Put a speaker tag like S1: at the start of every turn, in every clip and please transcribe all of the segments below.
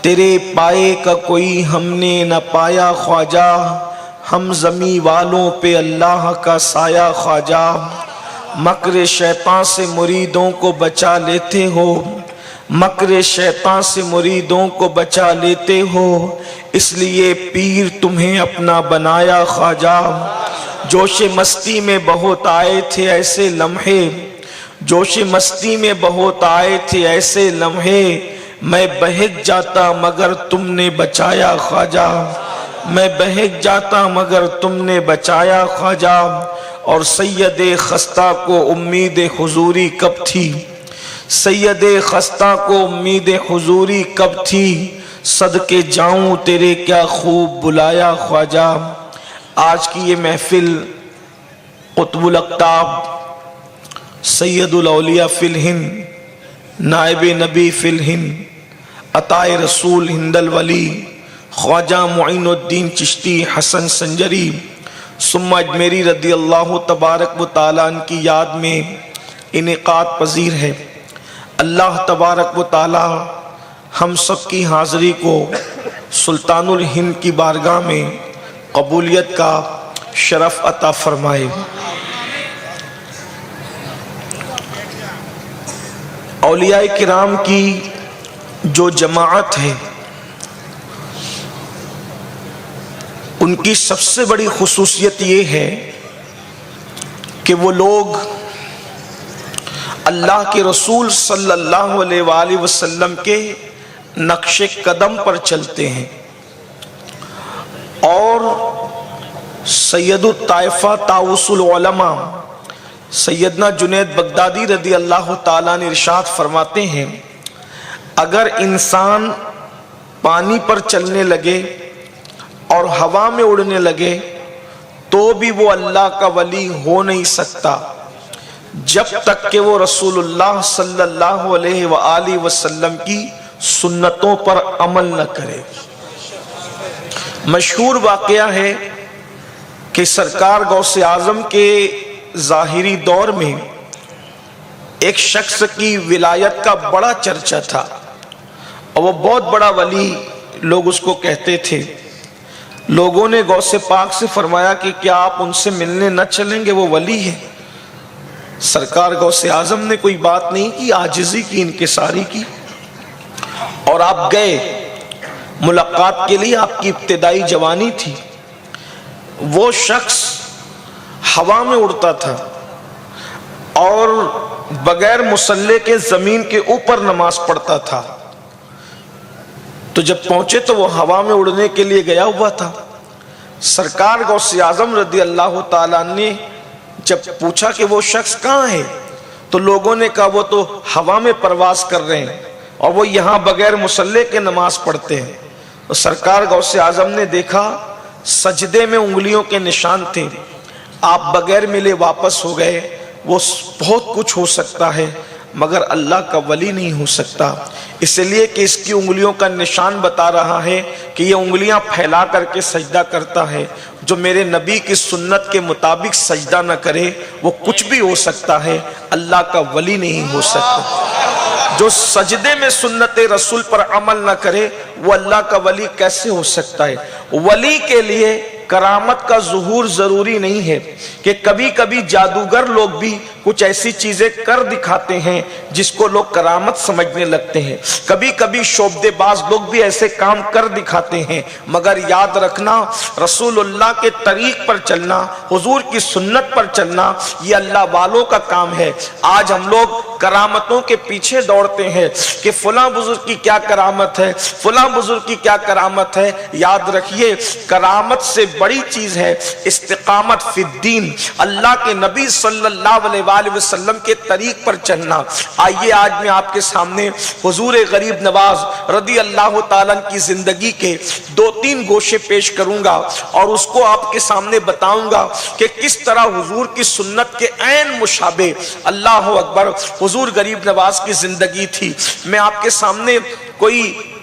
S1: تیرے پائے کا کوئی ہم نے نہ پایا خواجہ، ہم زمیں والوں پہ اللہ کا سایہ خواجہ۔ مکر شیطان سے مریدوں کو بچا لیتے ہو، مکر شیطان سے مریدوں کو بچا لیتے ہو، اس لیے پیر تمہیں اپنا بنایا خواجہ۔ جوش مستی میں بہت آئے تھے ایسے لمحے، جوش مستی میں بہت آئے تھے ایسے لمحے، میں بہک جاتا مگر تم نے بچایا خواجہ، میں بہک جاتا مگر تم نے بچایا خواجہ۔ اور سید خستہ کو امید حضوری کب تھی، سید خستہ کو امید حضوری کب تھی، صدقے جاؤں تیرے کیا خوب بلایا خواجہ۔ آج کی یہ محفل قطب الاقطاب، سید الاولیاء فی الہند، نائب نبی فی الہند، عطائے رسول ہند الولی، خواجہ معین الدین چشتی حسن سنجری ثم اجمیری رضی اللہ تبارک و تعالیٰ عنہ کی یاد میں انعقاد پذیر ہے۔ اللہ تبارک و تعالیٰ ہم سب کی حاضری کو سلطان الہند کی بارگاہ میں قبولیت کا شرف عطا فرمائے۔ اولیاء کرام کی جو جماعت ہے، ان کی سب سے بڑی خصوصیت یہ ہے کہ وہ لوگ اللہ کے رسول صلی اللہ علیہ وآلہ وسلم کے نقش قدم پر چلتے ہیں، اور سید الطائفہ طاؤس العلماء سیدنا جنید بغدادی رضی اللہ تعالیٰ نے ارشاد فرماتے ہیں، اگر انسان پانی پر چلنے لگے اور ہوا میں اڑنے لگے تو بھی وہ اللہ کا ولی ہو نہیں سکتا جب تک کہ وہ رسول اللہ صلی اللہ علیہ وآلہ وسلم کی سنتوں پر عمل نہ کرے۔ مشہور واقعہ ہے کہ سرکار غوث اعظم کے ظاہری دور میں ایک شخص کی ولایت کا بڑا چرچا تھا، اور وہ بہت بڑا ولی لوگ اس کو کہتے تھے۔ لوگوں نے غوث پاک سے فرمایا کہ کیا آپ ان سے ملنے نہ چلیں گے، وہ ولی ہے۔ سرکار غوث اعظم نے کوئی بات نہیں کی، عاجزی کی، انکساری کی، اور آپ گئے۔ ملاقات کے لیے آپ کی ابتدائی جوانی تھی۔ وہ شخص ہوا میں اڑتا تھا اور بغیر مصلے کے زمین کے اوپر نماز پڑھتا تھا۔ تو جب پہنچے تو وہ ہوا میں اڑنے کے لیے گیا ہوا تھا۔ سرکار غوث اعظم رضی اللہ تعالیٰ نے جب پوچھا کہ وہ شخص کہاں ہے، تو لوگوں نے کہا وہ تو ہوا میں پرواز کر رہے ہیں اور وہ یہاں بغیر مصلے کے نماز پڑھتے ہیں۔ تو سرکار غوث اعظم نے دیکھا سجدے میں انگلیوں کے نشان تھے، آپ بغیر ملے واپس ہو گئے۔ وہ بہت کچھ ہو سکتا ہے مگر اللہ کا ولی نہیں ہو سکتا، اس لیے کہ اس کی انگلیوں کا نشان بتا رہا ہے کہ یہ انگلیاں پھیلا کر کے سجدہ کرتا ہے۔ جو میرے نبی کی سنت کے مطابق سجدہ نہ کرے وہ کچھ بھی ہو سکتا ہے، اللہ کا ولی نہیں ہو سکتا۔ جو سجدے میں سنت رسول پر عمل نہ کرے وہ اللہ کا ولی کیسے ہو سکتا ہے؟ ولی کے لیے کرامت کا ظہور ضروری نہیں ہے، کہ کبھی کبھی جادوگر لوگ بھی کچھ ایسی چیزیں کر دکھاتے ہیں جس کو لوگ کرامت سمجھنے لگتے ہیں، کبھی کبھی شعبدے باز لوگ بھی ایسے کام کر دکھاتے ہیں، مگر یاد رکھنا رسول اللہ کے طریق پر چلنا، حضور کی سنت پر چلنا، یہ اللہ والوں کا کام ہے۔ آج ہم لوگ کرامتوں کے پیچھے دوڑتے ہیں کہ فلاں بزرگ کی کیا کرامت ہے، فلاں بزرگ کی کیا کرامت ہے۔ یاد رکھیے کرامت سے بڑی چیز ہے استقامت فی الدین، اللہ کے نبی صلی اللہ علیہ وآلہ وسلم کے طریق پر چلنا۔ آئیے آج میں آپ کے سامنے حضور غریب نواز رضی اللہ تعالیٰ کی زندگی کے 2-3 گوشے پیش کروں گا، اور اس کو آپ کے سامنے بتاؤں گا کہ کس طرح حضور کی سنت کے عین مشابہ اللہ اکبر حضور غریب نواز کی زندگی تھی۔ میں آپ کے سامنے کوئی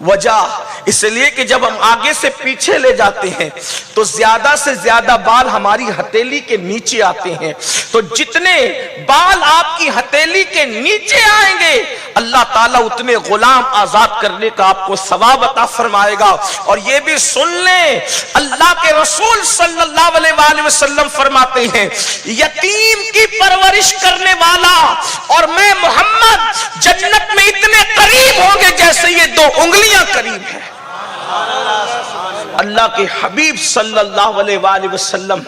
S1: وجہ اس لیے کہ جب ہم آگے سے پیچھے لے جاتے ہیں تو زیادہ سے زیادہ بال ہماری ہتھیلی کے نیچے آتے ہیں، تو جتنے بال آپ کی ہتھیلی کے نیچے آئیں گے اللہ تعالیٰ اتنے غلام آزاد کرنے کا آپ کو ثواب عطا فرمائے گا۔ اور یہ بھی سن لیں، اللہ کے رسول صلی اللہ علیہ وآلہ وسلم فرماتے ہیں یتیم کی پرورش کرنے والا اور میں محمد جنت میں اتنے قریب ہوں گے جیسے یہ دو انگلیاں قریب ہیں۔ اللہ کے حبیب صلی اللہ علیہ وآلہ وسلم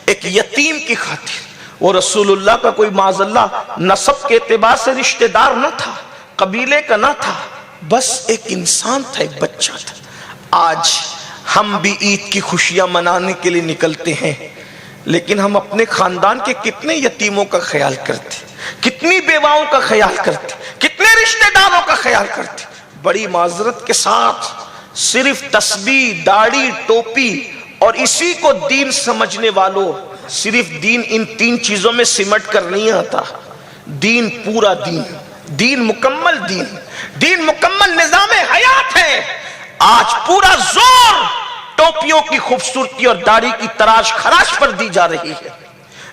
S1: ایک یتیم کی خاطر، وہ رسول اللہ کا کوئی معاذ اللہ نسب کے اعتبار سے رشتہ دار نہ تھا، قبیلے کا نہ تھا، بس ایک انسان تھا، ایک بچہ تھا۔ آج ہم بھی عید کی خوشیاں منانے کے لیے نکلتے ہیں، لیکن ہم اپنے خاندان کے کتنے یتیموں کا خیال کرتے، کتنی بیواؤں کا خیال کرتے، کتنے رشتہ داروں کا خیال کرتے۔ بڑی معذرت کے ساتھ صرف تسبیح، داڑھی، ٹوپی اور اسی کو دین سمجھنے والوں، صرف دین ان تین چیزوں میں سمٹ کر نہیں آتا۔ دین پورا دین، دین مکمل دین، دین مکمل نظام حیات ہے۔ آج پورا زور ٹوپیوں کی خوبصورتی اور داڑھی کی تراش خراش پر دی جا رہی ہے،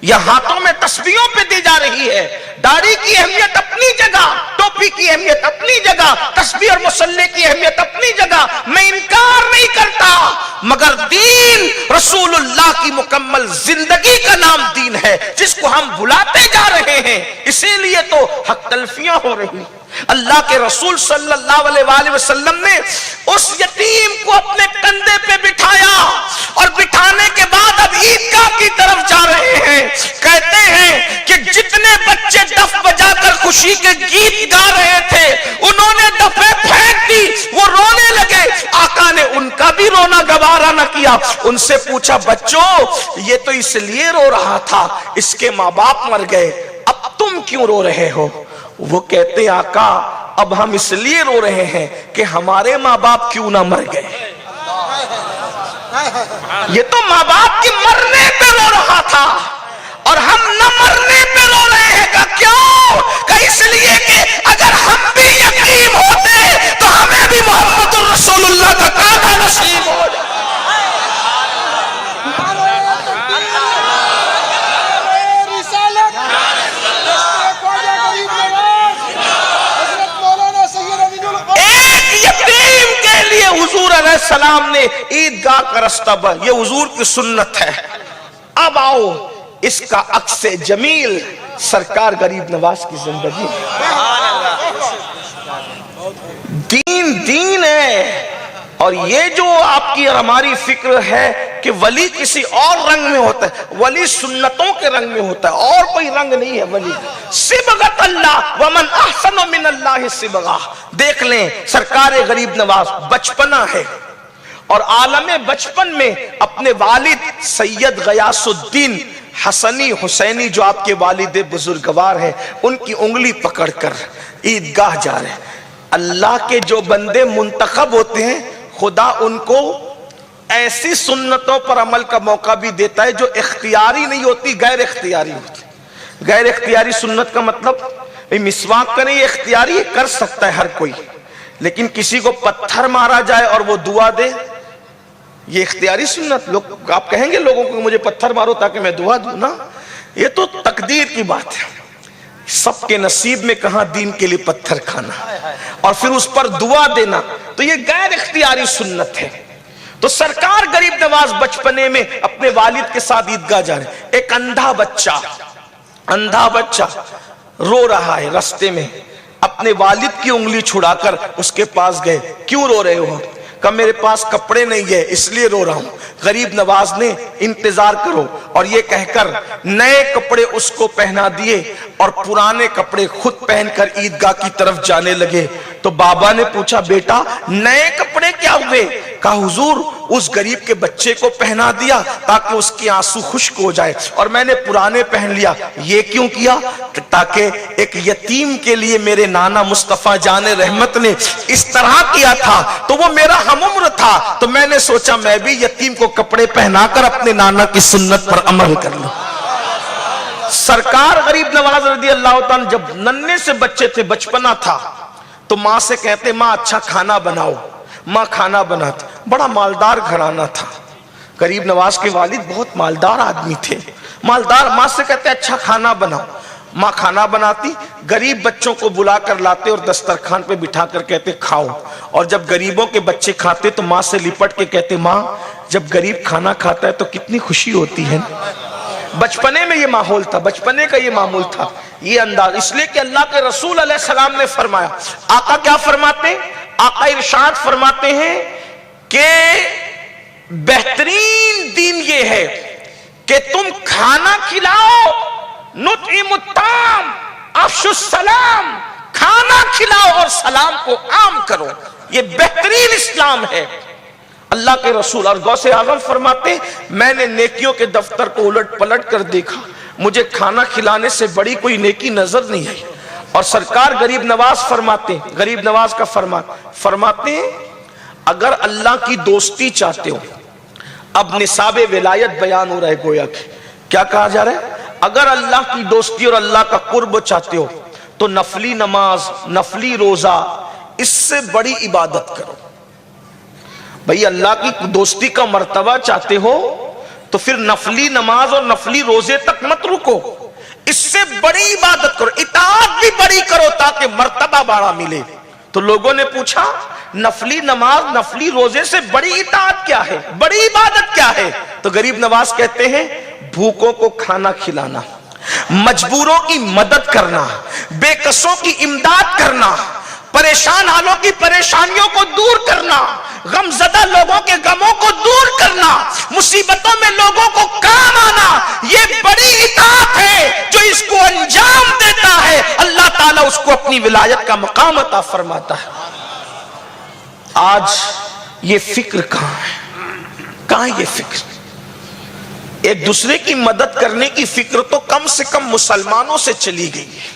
S1: یا ہاتھوں میں تسبیحوں پہ دی جا رہی ہے۔ داڑھی کی اہمیت اپنی جگہ، ٹوپی کی اہمیت اپنی جگہ، تسبیح اور مصلی کی اہمیت اپنی جگہ، میں انکار نہیں کرتا، مگر دین رسول اللہ کی مکمل زندگی کا نام دین ہے جس کو ہم بھلاتے جا رہے ہیں، اسی لیے تو حق تلفیاں ہو رہی۔ اللہ کے رسول صلی اللہ علیہ وآلہ وسلم نے اس یتیم کو اپنے کندھے پہ بٹھایا، اور بٹھانے کے بعد اب عیدگاہ کی طرف جا رہے ہیں۔ کہتے ہیں کہ جتنے بچے دف بجا کر خوشی کے گیت گا رہے تھے انہوں نے دفیں پھینک دی، وہ رونے لگے۔ آقا نے ان کا بھی رونا گوارا نہ کیا، ان سے پوچھا بچوں یہ تو اس لیے رو رہا تھا، اس کے ماں باپ مر گئے، اب تم کیوں رو رہے ہو؟ وہ کہتے آقا اب ہم اس لیے رو رہے ہیں کہ ہمارے ماں باپ کیوں نہ مر گئے۔ یہ تو ماں باپ کی مرنے پہ رو رہا تھا اور ہم نہ مرنے پہ رو رہے ہیں۔ کہ کیوں؟ کہ اس لیے کہ اگر ہم بھی یتیم ہوتے تو ہمیں بھی محمد الرسول اللہ کا کانا نصیب ہو جائے۔ حضور علیہ السلام نے عیدگاہ کا رستہ بند، یہ حضور کی سنت ہے۔ اب آؤ اس کا عکس جمیل سرکار غریب نواز کی زندگی۔ دین دین ہے، اور یہ جو آپ کی اور ہماری فکر ہے کہ ولی کسی اور رنگ میں ہوتا ہے، ولی سنتوں کے رنگ میں ہوتا ہے، اور کوئی رنگ نہیں ہے ولی۔ صبغت اللہ ومن احسن من اللہ صبغہ۔ دیکھ لیں سرکار غریب نواز بچپنا ہے، اور عالم بچپن میں اپنے والد سید غیاث الدین حسنی حسینی جو آپ کے والد بزرگوار ہیں ان کی انگلی پکڑ کر عیدگاہ جا رہے ہیں۔ اللہ کے جو بندے منتخب ہوتے ہیں خدا ان کو ایسی سنتوں پر عمل کا موقع بھی دیتا ہے جو اختیاری نہیں ہوتی، غیر اختیاری ہوتی۔ غیر اختیاری سنت کا مطلب مسواک کریں، یہ اختیاری ہے، کر سکتا ہے ہر کوئی، لیکن کسی کو پتھر مارا جائے اور وہ دعا دے، یہ اختیاری سنت۔ لوگ آپ کہیں گے لوگوں کو مجھے پتھر مارو تاکہ میں دعا دوں نا، یہ تو تقدیر کی بات ہے، سب کے نصیب میں کہاں دین کے لیے پتھر کھانا اور پھر اس پر دعا دینا، تو یہ غیر اختیاری سنت ہے۔ تو سرکار غریب نواز بچپنے میں اپنے والد کے ساتھ عیدگاہ جا رہے ہیں۔ ایک اندھا بچہ رو رہا ہے راستے میں، اپنے والد کی انگلی چھڑا کر اس کے پاس گئے، کیوں رو رہے ہو؟ کہ میرے پاس کپڑے نہیں ہے اس لیے رو رہا ہوں۔ غریب نواز نے انتظار کرو اور یہ کہہ کر نئے کپڑے اس کو پہنا دیے اور پرانے کپڑے خود پہن کر عیدگاہ کی طرف جانے لگے۔ تو بابا نے پوچھا بیٹا نئے کپڑے کیا ہوئے؟ کہا حضور اس غریب کے بچے کو پہنا دیا تاکہ اس کی آنسو خشک ہو جائے، اور میں نے پرانے پہن لیا۔ یہ کیوں کیا؟ تاکہ ایک یتیم کے لیے میرے نانا مصطفیٰ جان رحمت نے اس طرح کیا تھا تو وہ میرا ہم عمر تھا، تو میں نے سوچا میں بھی یتیم کو کپڑے پہنا کر اپنے نانا کی سنت پر عمل کر لوں۔ سرکار غریب نواز رضی اللہ تعالیٰ جب ننھے سے بچے تھے، بچپنا تھا، تو ماں سے کہتے ماں اچھا کھانا بناؤ، ماں کھانا بناتی. بڑا مالدار گھرانہ تھا. غریب نواز کے والد بہت مالدار آدمی تھے. مالدار. ماں سے کہتے اچھا کھانا بناؤ. ماں کھانا بناتی, غریب بچوں کو بلا کر لاتے اور دسترخوان پہ بٹھا کر کہتے کھاؤ. اور جب غریبوں کے بچے کھاتے تو ماں سے لپٹ کے کہتے ماں جب غریب کھانا کھاتا ہے تو کتنی خوشی ہوتی ہے. بچپنے میں یہ ماحول تھا, بچپنے کا یہ معمول تھا, یہ انداز. اس لیے کہ اللہ کے رسول علیہ السلام نے فرمایا. آقا کیا فرماتے ہیں؟ آقا ارشاد فرماتے ہیں کہ بہترین دین یہ ہے کہ تم کھانا کھلاؤ, نطعم الطعام افشوا السلام, کھانا کھلاؤ اور سلام کو عام کرو. یہ بہترین اسلام ہے. اللہ کے رسول اور غوث اعظم فرماتے میں نے نیکیوں کے دفتر کو الٹ پلٹ کر دیکھا, مجھے کھانا کھلانے سے بڑی کوئی نیکی نظر نہیں آئی. اور سرکار غریب نواز فرماتے, غریب نواز کا فرماتے ہیں اگر اللہ کی دوستی چاہتے ہو, اب نصاب ولایت بیان ہو رہا ہے گویا کہ کیا کہا جا رہا ہے, اگر اللہ کی دوستی اور اللہ کا قرب چاہتے ہو تو نفلی نماز, نفلی روزہ, اس سے بڑی عبادت کرو. بھئی اللہ کی دوستی کا مرتبہ چاہتے ہو تو پھر نفلی نماز اور نفلی روزے تک مت رکو, اس سے بڑی عبادت کرو, اطاعت بھی بڑی کرو تاکہ مرتبہ بڑا ملے. تو لوگوں نے پوچھا نفلی نماز نفلی روزے سے بڑی اطاعت کیا ہے, بڑی عبادت کیا ہے؟ تو غریب نواز کہتے ہیں بھوکوں کو کھانا کھلانا, مجبوروں کی مدد کرنا, بے کسوں کی امداد کرنا, پریشان حالوں کی پریشانیوں کو دور کرنا, غم زدہ لوگوں کے غموں کو دور کرنا, مصیبتوں میں لوگوں کو کام آنا, یہ بڑی اطاعت ہے. جو اس کو انجام دیتا ہے اللہ تعالیٰ اس کو اپنی ولایت کا مقام عطا فرماتا ہے. آج یہ فکر کہاں ہے؟ کہاں یہ فکر؟ ایک دوسرے کی مدد کرنے کی فکر تو کم سے کم مسلمانوں سے چلی گئی ہے,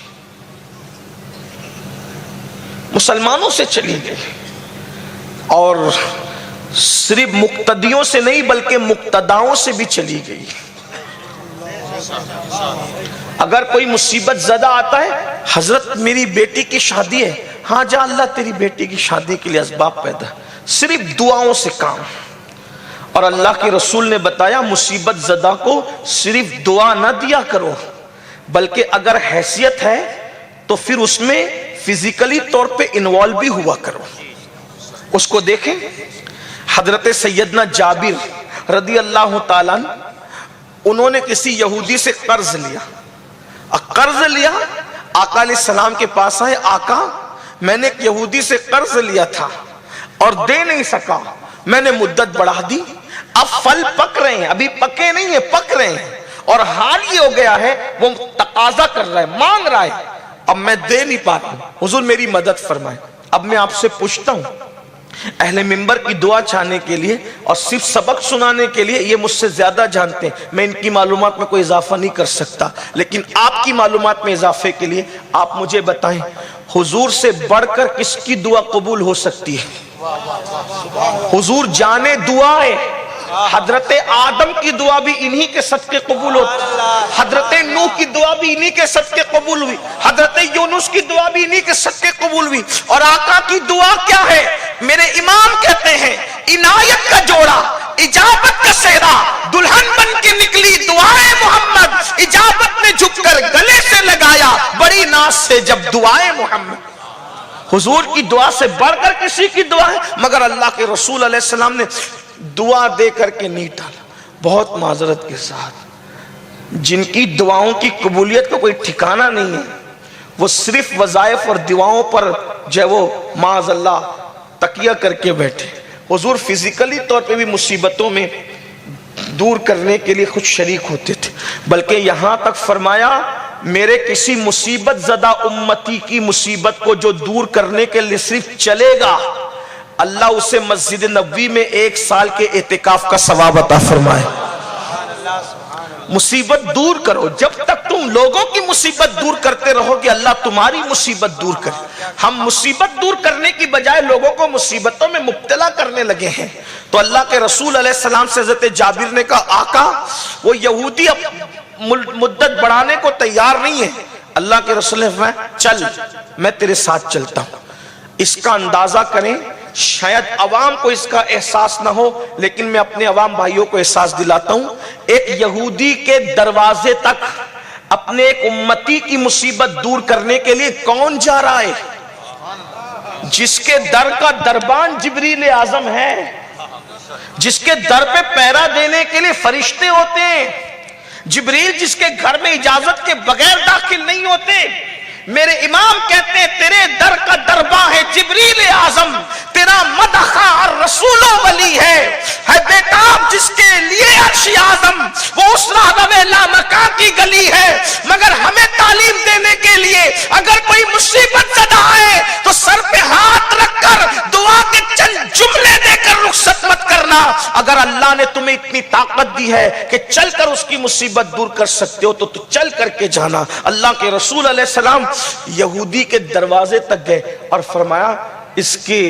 S1: مسلمانوں سے چلی گئی, اور صرف مقتدیوں سے نہیں بلکہ مقتداؤں سے بھی چلی گئی. اگر کوئی مصیبت زدہ آتا ہے, حضرت میری بیٹی کی شادی ہے, ہاں جا اللہ تیری بیٹی کی شادی کے لیے اسباب پیدا, صرف دعاؤں سے کام. اور اللہ کے رسول نے بتایا مصیبت زدہ کو صرف دعا نہ دیا کرو بلکہ اگر حیثیت ہے تو پھر اس میں فزیکلی طور پہ انوالو بھی ہوا کرو. اس کو دیکھیں حضرت سیدنا جابر رضی اللہ تعالیٰ, انہوں نے کسی یہودی سے قرض لیا. قرض لیا, آقا علیہ السلام کے پاس آئے, آقا میں نے ایک یہودی سے قرض لیا تھا اور دے نہیں سکا, میں نے مدت بڑھا دی, اب پھل پک رہے ہیں, ابھی پکے نہیں ہیں, پک رہے ہیں, اور حال یہ ہو گیا ہے وہ تقاضا کر رہا ہے, مانگ رہا ہے, اب میں دے نہیں پا رہا ہوں, حضور میری مدد فرمائیں. اب میں آپ سے پوچھتا ہوں, اہل منبر کی دعا چاہنے کے لیے اور صرف سبق سنانے کے لیے, یہ مجھ سے زیادہ جانتے ہیں, میں ان کی معلومات میں کوئی اضافہ نہیں کر سکتا, لیکن آپ کی معلومات میں اضافے کے لیے آپ مجھے بتائیں حضور سے بڑھ کر کس کی دعا قبول ہو سکتی ہے؟ حضور جانے دعا ہے, حضرت آدم کی دعا بھی انہی کے صدقے قبول ہوتی, حضرت نوح کی دعا بھی انہی کے صدقے قبول ہوئی, حضرت یونس کی دعا بھی انہی کے صدقے قبول ہوئی. اور آقا کی دعا کیا ہے؟ میرے امام کہتے ہیں عنایت کا جوڑا, اجابت کا صحرا, دلہن بن کے نکلی دعائے محمد, اجابت نے جھک کر گلے سے لگایا بڑی ناز سے جب دعائے محمد. حضور کی دعا سے بڑھ کر کسی کی دعا ہے؟ مگر اللہ کے رسول علیہ السلام نے دعا دے کر کے نہیں ٹالا. بہت معذرت کے ساتھ جن کی دعاؤں کی قبولیت کا کوئی ٹھکانہ نہیں ہے, وہ صرف وظائف اور دعاؤں پر جو ہے وہ معاذ اللہ تکیہ کر کے بیٹھے. حضور فزیکلی طور پہ بھی مصیبتوں میں دور کرنے کے لیے خود شریک ہوتے تھے, بلکہ یہاں تک فرمایا میرے کسی مصیبت زدہ امتی کی مصیبت کو جو دور کرنے کے لیے صرف چلے گا, اللہ اسے مسجد نبوی میں 1 سال کے اعتکاف کا ثواب عطا فرمائے. مصیبت دور کرو, جب تک تم لوگوں کی مصیبت دور کرتے رہو گے اللہ تمہاری مصیبت دور کرے. ہم مصیبت دور کرنے کی بجائے لوگوں کو مصیبتوں میں مبتلا کرنے لگے ہیں. تو اللہ کے رسول علیہ السلام سے حضرت جابر نے کہا آقا وہ یہودی مدت بڑھانے کو تیار نہیں ہے. اللہ کے رسول نے فرمایا چل میں تیرے ساتھ چلتا ہوں. اس کا اندازہ کریں شاید عوام کو اس کا احساس نہ ہو، لیکن میں اپنے عوام بھائیوں کو احساس دلاتا ہوں، ایک یہودی کے دروازے تک اپنے ایک امتی کی مصیبت دور کرنے کے لیے کون جا رہا ہے؟ جس کے در کا دربان جبریل اعظم ہے، جس کے در پہ پہرا دینے کے لیے فرشتے ہوتے ہیں، جبریل جس کے گھر میں اجازت کے بغیر داخل نہیں ہوتے۔ میرے امام کہتے ہیں تیرے در کا درباں ہے جبریل اعظم، تیرا مدخہ رسول و ولی ہے بیٹا جس کے لیے عرش اعظم وہ اس راہرو لامکاں کی گلی ہے، مگر ہمیں تعلیم دینے کے لیے اگر کوئی مصیبت زدہ ہے تو سر پہ ہاتھ رکھ کر دعا کے چند جملے دے کر رخصت مت کرنا۔ اگر اللہ نے تمہیں اتنی طاقت دی ہے کہ چل کر اس کی مصیبت دور کر سکتے ہو تو چل کر کے جانا۔ اللہ کے رسول علیہ السلام یہودی کے دروازے تک گئے اور فرمایا اس کے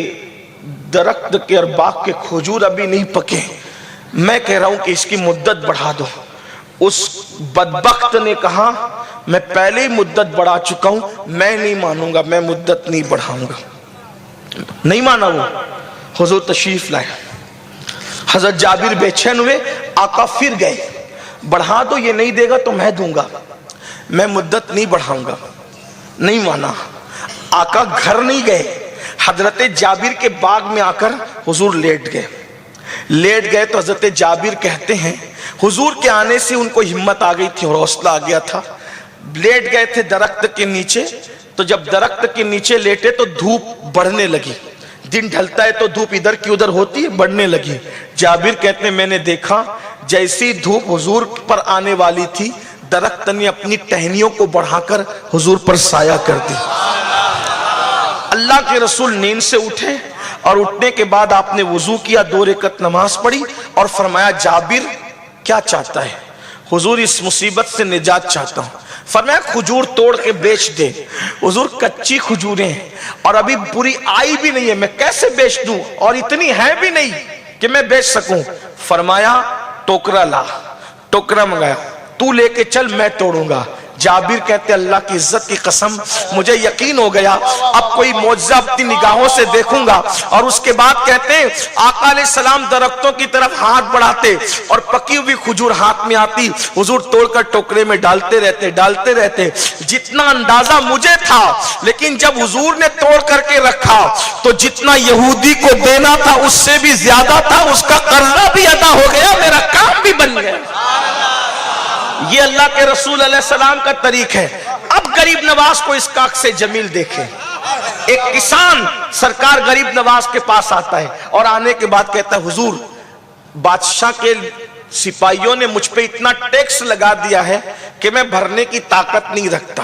S1: درخت کے اور باغ کے کھجور ابھی نہیں پکے، میں کہہ رہا ہوں کہ اس کی مدت بڑھا دو۔ اس بدبخت نے کہا میں پہلے ہی مدت بڑھا چکا ہوں، میں نہیں مانوں گا، میں مدت نہیں بڑھاؤں گا۔ نہیں مانا وہ، حضور تشریف لائے، حضرت جابر بے چین ہوئے، آقا پھر گئے، بڑھا دو، یہ نہیں دے گا تو میں دوں گا، میں مدت نہیں بڑھاؤں گا۔ نہیں مانا، آقا گھر نہیں گئے، حضرت جابر کے باغ میں آ کر حضور لیٹ گئے تو حضرت جابر کہتے ہیں حضور کے آنے سے ان کو ہمت آ گئی تھی اور حوصلہ آ گیا تھا۔ لیٹ گئے تھے درخت کے نیچے، تو جب درخت کے نیچے لیٹے تو دھوپ بڑھنے لگی، دن ڈھلتا ہے تو دھوپ ادھر کی ادھر ہوتی ہے، بڑھنے لگی۔ جابر کہتے ہیں میں نے دیکھا جیسی دھوپ حضور پر آنے والی تھی، درخت نے اپنی ٹہنیوں کو بڑھا کر حضور پر سایہ کر دی۔ اللہ کے رسول نیند سے اٹھے اور اٹھنے کے بعد آپ نے وضو کیا، 2 رکعت نماز پڑھی اور فرمایا جابر کیا چاہتا ہے؟ حضور اس مصیبت سے نجات چاہتا ہوں۔ فرمایا کھجور توڑ کے بیچ دے۔ حضور کچی کھجوریں ہیں اور ابھی پوری آئی بھی نہیں ہے، میں کیسے بیچ دوں، اور اتنی ہے بھی نہیں کہ میں بیچ سکوں۔ فرمایا ٹوکرا لا، ٹوکرا منگایا، تو لے کے چل میں توڑوں گا۔ جابر کہتے اللہ کی عزت کی قسم مجھے یقین ہو گیا اب کوئی معجزہ اپنی نگاہوں سے دیکھوں گا۔ اور اس کے بعد کہتے ہیں آقا علیہ السلام درختوں کی طرف ہاتھ بڑھاتے اور پکی ہوئی کھجور ہاتھ میں آتی، حضور توڑ کر ٹوکرے میں ڈالتے رہتے جتنا اندازہ مجھے تھا، لیکن جب حضور نے توڑ کر کے رکھا تو جتنا یہودی کو دینا تھا اس سے بھی زیادہ تھا، اس کا قرضہ بھی ادا ہو گیا، میرا کام بھی بن گیا۔ یہ اللہ کے رسول علیہ السلام کا طریق ہے۔ اب غریب نواز کو اس کا عکس جمیل دیکھیں۔ ایک کسان سرکار غریب نواز کے پاس آتا ہے اور آنے کے بعد کہتا ہے حضور بادشاہ کے سپاہیوں نے مجھ پہ اتنا ٹیکس لگا دیا ہے کہ میں بھرنے کی طاقت نہیں رکھتا۔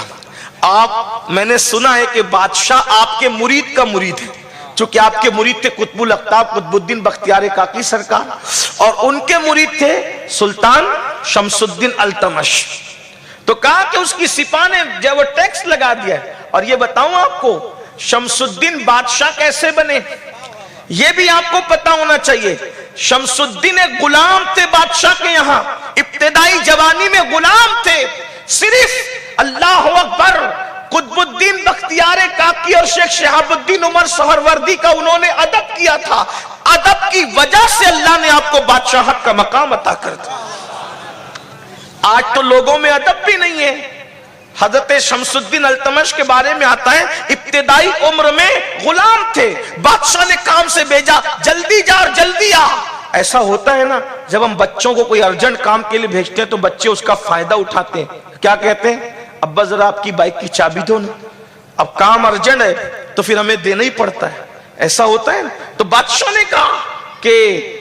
S1: میں نے سنا ہے کہ بادشاہ آپ کے مرید کا مرید ہے، چونکہ آپ کے مرید تھے قطب الاقطاب قطب الدین بختیار کاکی سرکار، اور ان کے مرید تھے سلطان شمس الدین التمش۔ تو کہا کہ اس کی سپاہ نے جب وہ ٹیکس لگا دیا ہے۔ اور یہ بتاؤں آپ کو شمس الدین بادشاہ کیسے بنے، یہ بھی آپ کو پتا ہونا چاہیے۔ شمس الدین ایک غلام تھے بادشاہ کے یہاں، ابتدائی جوانی میں غلام تھے، صرف اللہ اکبر قطب الدین بختیار کاکی اور شیخ شہاب الدین عمر سہروردی کا انہوں نے ادب کیا تھا، ادب کی وجہ سے اللہ نے آپ کو بادشاہت کا مقام عطا کر دیا۔ آج تو لوگوں میں ادب بھی نہیں ہے۔ حضرت شمس الدین التمش کے بارے میں آتا ہے ابتدائی عمر میں غلام تھے، بادشاہ نے کام سے بھیجا جلدی جا اور جلدی آ۔ ایسا ہوتا ہے نا جب ہم بچوں کو کوئی ارجنٹ کام کے لیے بھیجتے ہیں تو بچے اس کا فائدہ اٹھاتے ہیں، کیا کہتے ہیں ابا ذرا آپ کی بائک کی چابی دو نا، اب کام ارجنٹ ہے تو پھر ہمیں دینا ہی پڑتا ہے، ایسا ہوتا ہے نا۔ تو بادشاہ نے کہا کہ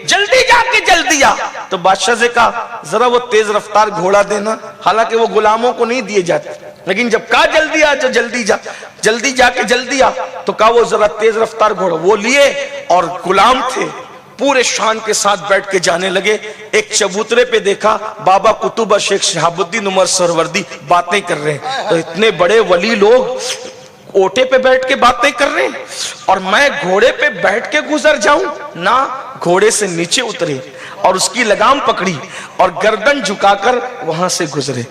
S1: جلدی جا کے جلدی آ، تو بادشاہ سے کہا ذرا وہ تیز رفتار گھوڑا دینا، حالانکہ وہ غلاموں کو نہیں دیے جاتے، لیکن جب کہا جلدی آ جلدی جا کے جلدی آ، تو کہا وہ ذرا تیز رفتار گھوڑا وہ لیے، اور غلام تھے پورے شان کے ساتھ بیٹھ کے جانے لگے۔ ایک چبوترے پہ دیکھا بابا قطب شیخ شہاب الدین عمر سہروردی باتیں کر رہے ہیں، تو اتنے بڑے ولی لوگ اوٹے پہ بیٹھ کے باتیں کر رہے ہیں اور میں گھوڑے پہ بیٹھ کے گزر جاؤں؟ نہ، گھوڑے سے نیچے اترے اور اس کی لگام پکڑی اور گردن جھکا کر وہاں سے گزرے۔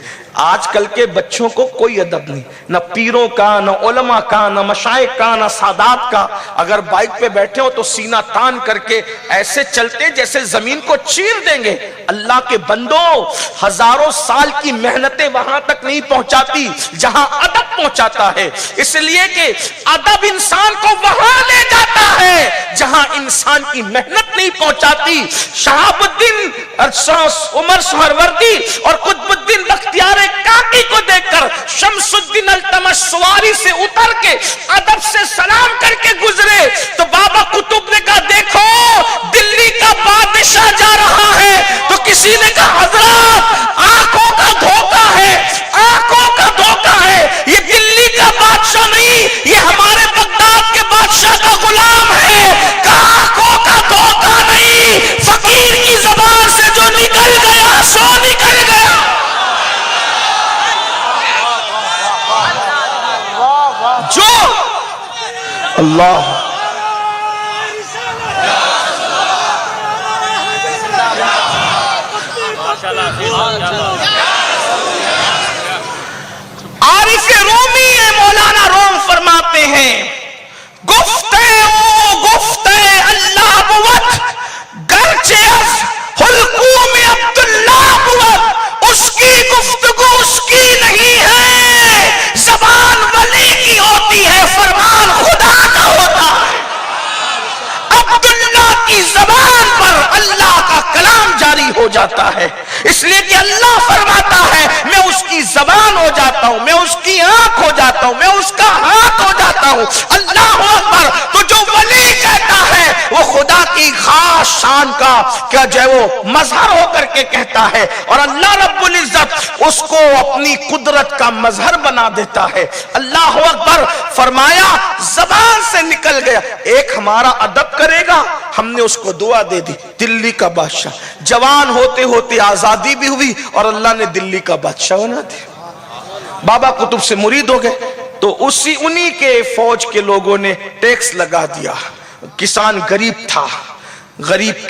S1: آج کل کے بچوں کو کوئی ادب نہیں، نہ پیروں کا، نہ علماء کا، نہ مشائخ کا، نہ سادات کا۔ اگر بائک پہ بیٹھے ہو تو سینہ تان کر کے ایسے چلتے جیسے زمین کو چیر دیں گے۔ اللہ کے بندو، ہزاروں سال کی محنتیں وہاں تک نہیں پہنچاتی جہاں ادب پہنچاتا ہے، اس لیے کہ ادب انسان کو وہاں لے جاتا ہے جہاں انسان کی محنت نہیں پہنچاتی۔ شہاب الدین عمر سہروردی اور قطب الدین بختیار کاکی کو دیکھ کر شمس الدین التمش سواری سے اتر کے ادب سے سلام کر کے گزرے تو بابا قطب نے کہا دیکھو دلی کا بادشاہ جا رہا ہے، تو کسی نے کہا حضرات آنکھوں کا دھوکہ ہے، آنکھوں کا دھوکہ ہے، یہ دلی کا بادشاہ نہیں، یہ ہمارے بغداد کے بادشاہ کا غلام ہے۔ کہا آنکھوں کا دھوکہ نہیں، فقیر کی زبان سے جو نکل گیا سو نکل گیا۔ جو اللہ عارف رومی ہے، مولانا روم فرماتے ہیں گفتے اللہ بود گرچہ از حلقوم عبداللہ بود، اس کی گفتگو اس کی نہیں ہے، زبان ولی کی ہوتی ہے، فرمان خدا کا ہوتا ہے۔ عبداللہ کی زبان پر اللہ کا کلام جاری ہو جاتا ہے، اس لیے کہ اللہ فرماتا ہے میں اس کی زبان ہو جاتا ہوں، میں اس کی آنکھ ہو جاتا ہوں، میں اس کا ہاتھ ہو جاتا ہوں۔ اللہ اکبر۔ تو جو ولی کہتا ہے وہ خدا کی خاص شان کا کیا جو ہے وہ مظہر ہو کر کے کہتا ہے، اور اللہ رب العزت اس کو اپنی قدرت کا مظہر بنا دیتا ہے۔ اللہ اکبر۔ فرمایا زبان سے نکل گیا، ایک ہمارا ادب کرے گا، ہم نے اس کو دعا دے دی، دلی کا بادشاہ، جوان ہوتے ہوتے آزادی بھی ہوئی اور اللہ نے دلی کا بادشاہ بنا دیا۔ بابا قطب سے مرید ہو گئے تو انہی کے فوج کے لوگوں نے ٹیکس لگا دیا۔ کسان غریب تھا، غریب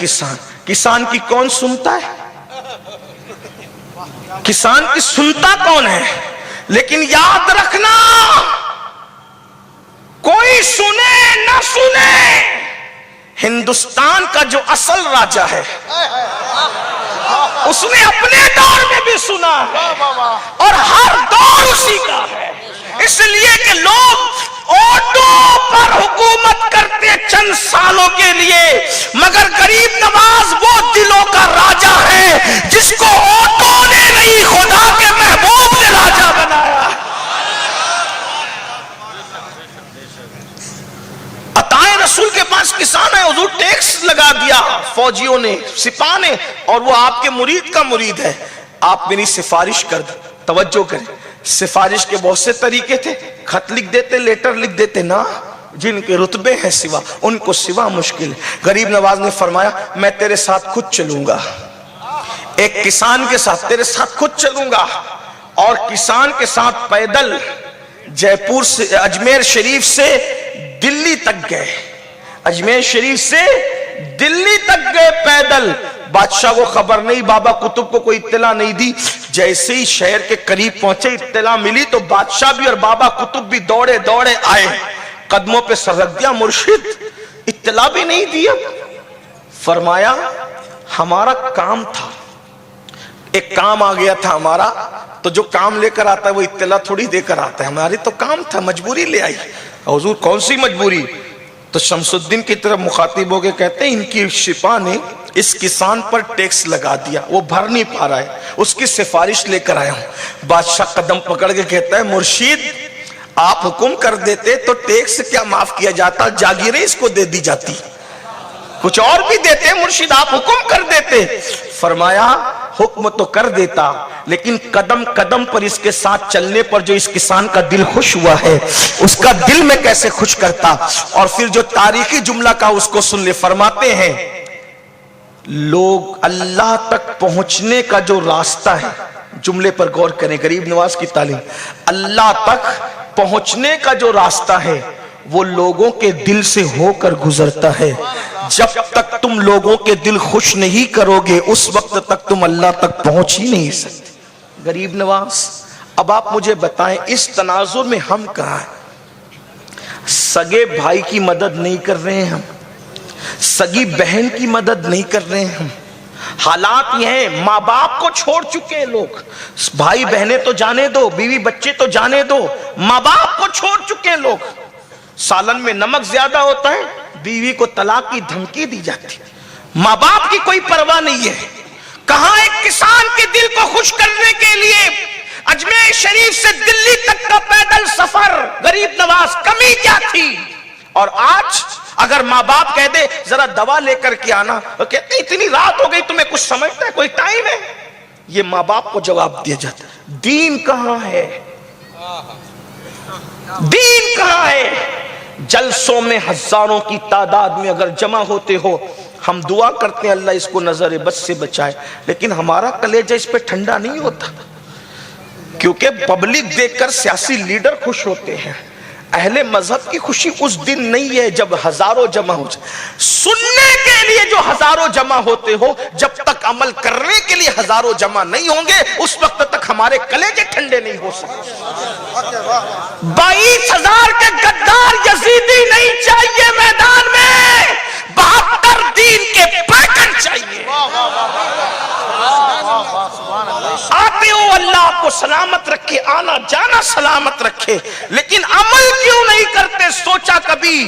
S1: کسان کی کون سنتا ہے؟ کسان کی سنتا کون ہے؟ لیکن یاد رکھنا کوئی سنے نہ سنے، ہندوستان کا جو اصل راجہ ہے اس نے اپنے دور میں بھی سنا ہے اور ہر دور اسی کا ہے، اس لیے کہ لوگ اوٹوں پر حکومت کرتے چند سالوں کے لیے، مگر غریب نواز وہ دلوں کا راجہ ہے جس کو اوٹوں نے نہیں خدا کے محبوب نے راجہ بنایا۔ عطائے رسول کے پاس کسان ہے، حضور ٹیکس لگا دیا فوجیوں نے، سپاہ نے، اور وہ آپ کے مرید کا مرید ہے، آپ میری سفارش کر دیں۔ توجہ کریں، سفارش کے بہت سے طریقے تھے، خط لکھ دیتے، لیٹر لکھ دیتے، نا جن کے رتبے ہیں سوا ان کو سوا مشکل ہے۔ غریب نواز نے فرمایا میں تیرے ساتھ خود چلوں گا، ایک کسان کے ساتھ تیرے ساتھ خود چلوں گا، اور کسان کے ساتھ پیدل جے پور سے اجمیر شریف سے دلی تک گئے، اجمیر شریف سے دلی تک گئے پیدل۔ بادشاہ کو خبر نہیں، بابا قطب کو کوئی اطلاع نہیں دی۔ جیسے ہی شہر کے قریب پہنچے اطلاع ملی تو بادشاہ بھی اور بابا قطب بھی دوڑے دوڑے آئے، قدموں پہ سر رکھ دیا، مرشد اطلاع بھی نہیں دی۔ فرمایا ہمارا کام تھا، ایک کام آ گیا تھا ہمارا، تو جو کام لے کر آتا ہے وہ اطلاع تھوڑی دے کر آتا ہے، ہماری تو کام تھا، مجبوری لے آئی۔ حضور کون سی مجبوری؟ تو شمس الدین کی طرف مخاطب ہو کے کہتے ہیں ان کی سپاہ نے اس کسان پر ٹیکس لگا دیا، وہ بھر نہیں پا رہا ہے، اس کی سفارش لے کر آیا ہوں۔ بادشاہ قدم پکڑ کے کہتا ہے مرشید آپ حکم کر دیتے تو ٹیکس کیا معاف کیا جاتا، جاگیریں اس کو دے دی جاتی، کچھ اور بھی دیتے، مرشد آپ حکم کر دیتے۔ فرمایا حکم تو کر دیتا، لیکن قدم قدم پر اس کے ساتھ چلنے پر جو اس کسان کا دل خوش ہوا ہے اس کا دل میں کیسے خوش کرتا۔ اور پھر جو تاریخی جملہ کا اس کو سن لے، فرماتے ہیں لوگ اللہ تک پہنچنے کا جو راستہ ہے، جملے پر غور کریں، غریب نواز کی تعلیم، اللہ تک پہنچنے کا جو راستہ ہے وہ لوگوں کے دل سے ہو کر گزرتا ہے۔ جب تک تم لوگوں کے دل خوش نہیں کرو گے اس وقت تک تم اللہ تک پہنچ ہی نہیں سکتے۔ غریب نواز، اب آپ مجھے بتائیں اس تناظر میں ہم کہاں ہیں؟ سگے بھائی کی مدد نہیں کر رہے ہیں ہم، سگی بہن کی مدد نہیں کر رہے ہیں ہم۔ حالات یہ ہیں، ماں باپ کو چھوڑ چکے ہیں لوگ، بھائی بہنیں تو جانے دو، بیوی بچے تو جانے دو، ماں باپ کو چھوڑ چکے ہیں لوگ۔ سالن میں نمک زیادہ ہوتا ہے، بیوی کو طلاق کی دھمکی دی جاتی ہے، ماں باپ کی کوئی پرواہ نہیں ہے۔ کہاں ایک کسان کے دل کو خوش کرنے کے لیے اجمیر شریف سے دلی تک کا پیدل سفر، غریب نواز کمی کیا تھی؟ اور آج اگر ماں باپ کہہ دے ذرا دوا لے کر کے آنا، وہ کہتے ہیں اتنی رات ہو گئی تمہیں کچھ سمجھتا ہے، کوئی ٹائم ہے؟ یہ ماں باپ کو جواب دیا جاتا ہے۔ دین کہاں ہے؟ دین کہاں ہے؟ جلسوں میں ہزاروں کی تعداد میں اگر جمع ہوتے ہو، ہم دعا کرتے ہیں اللہ اس کو نظر بد سے بچائے، لیکن ہمارا کلیجہ اس پہ ٹھنڈا نہیں ہوتا، کیونکہ پبلک دیکھ کر سیاسی لیڈر خوش ہوتے ہیں۔ اہل مذہب کی خوشی اس دن نہیں ہے جب ہزاروں جمع ہو جائے۔ سننے کے لیے جو ہزاروں جمع ہوتے ہو، جب تک عمل کرنے کے لیے ہزاروں جمع نہیں ہوں گے اس وقت تک ہمارے کلیجے ٹھنڈے نہیں ہو سکتے۔ 22,000 کے غدار یزیدی نہیں چاہیے میدان میں، 72 دین کے پیکر چاہیے۔ آتے ہو اللہ آپ کو سلامت رکھے، آنا جانا سلامت رکھے، لیکن عمل کیوں نہیں کرتے؟ سوچا کبھی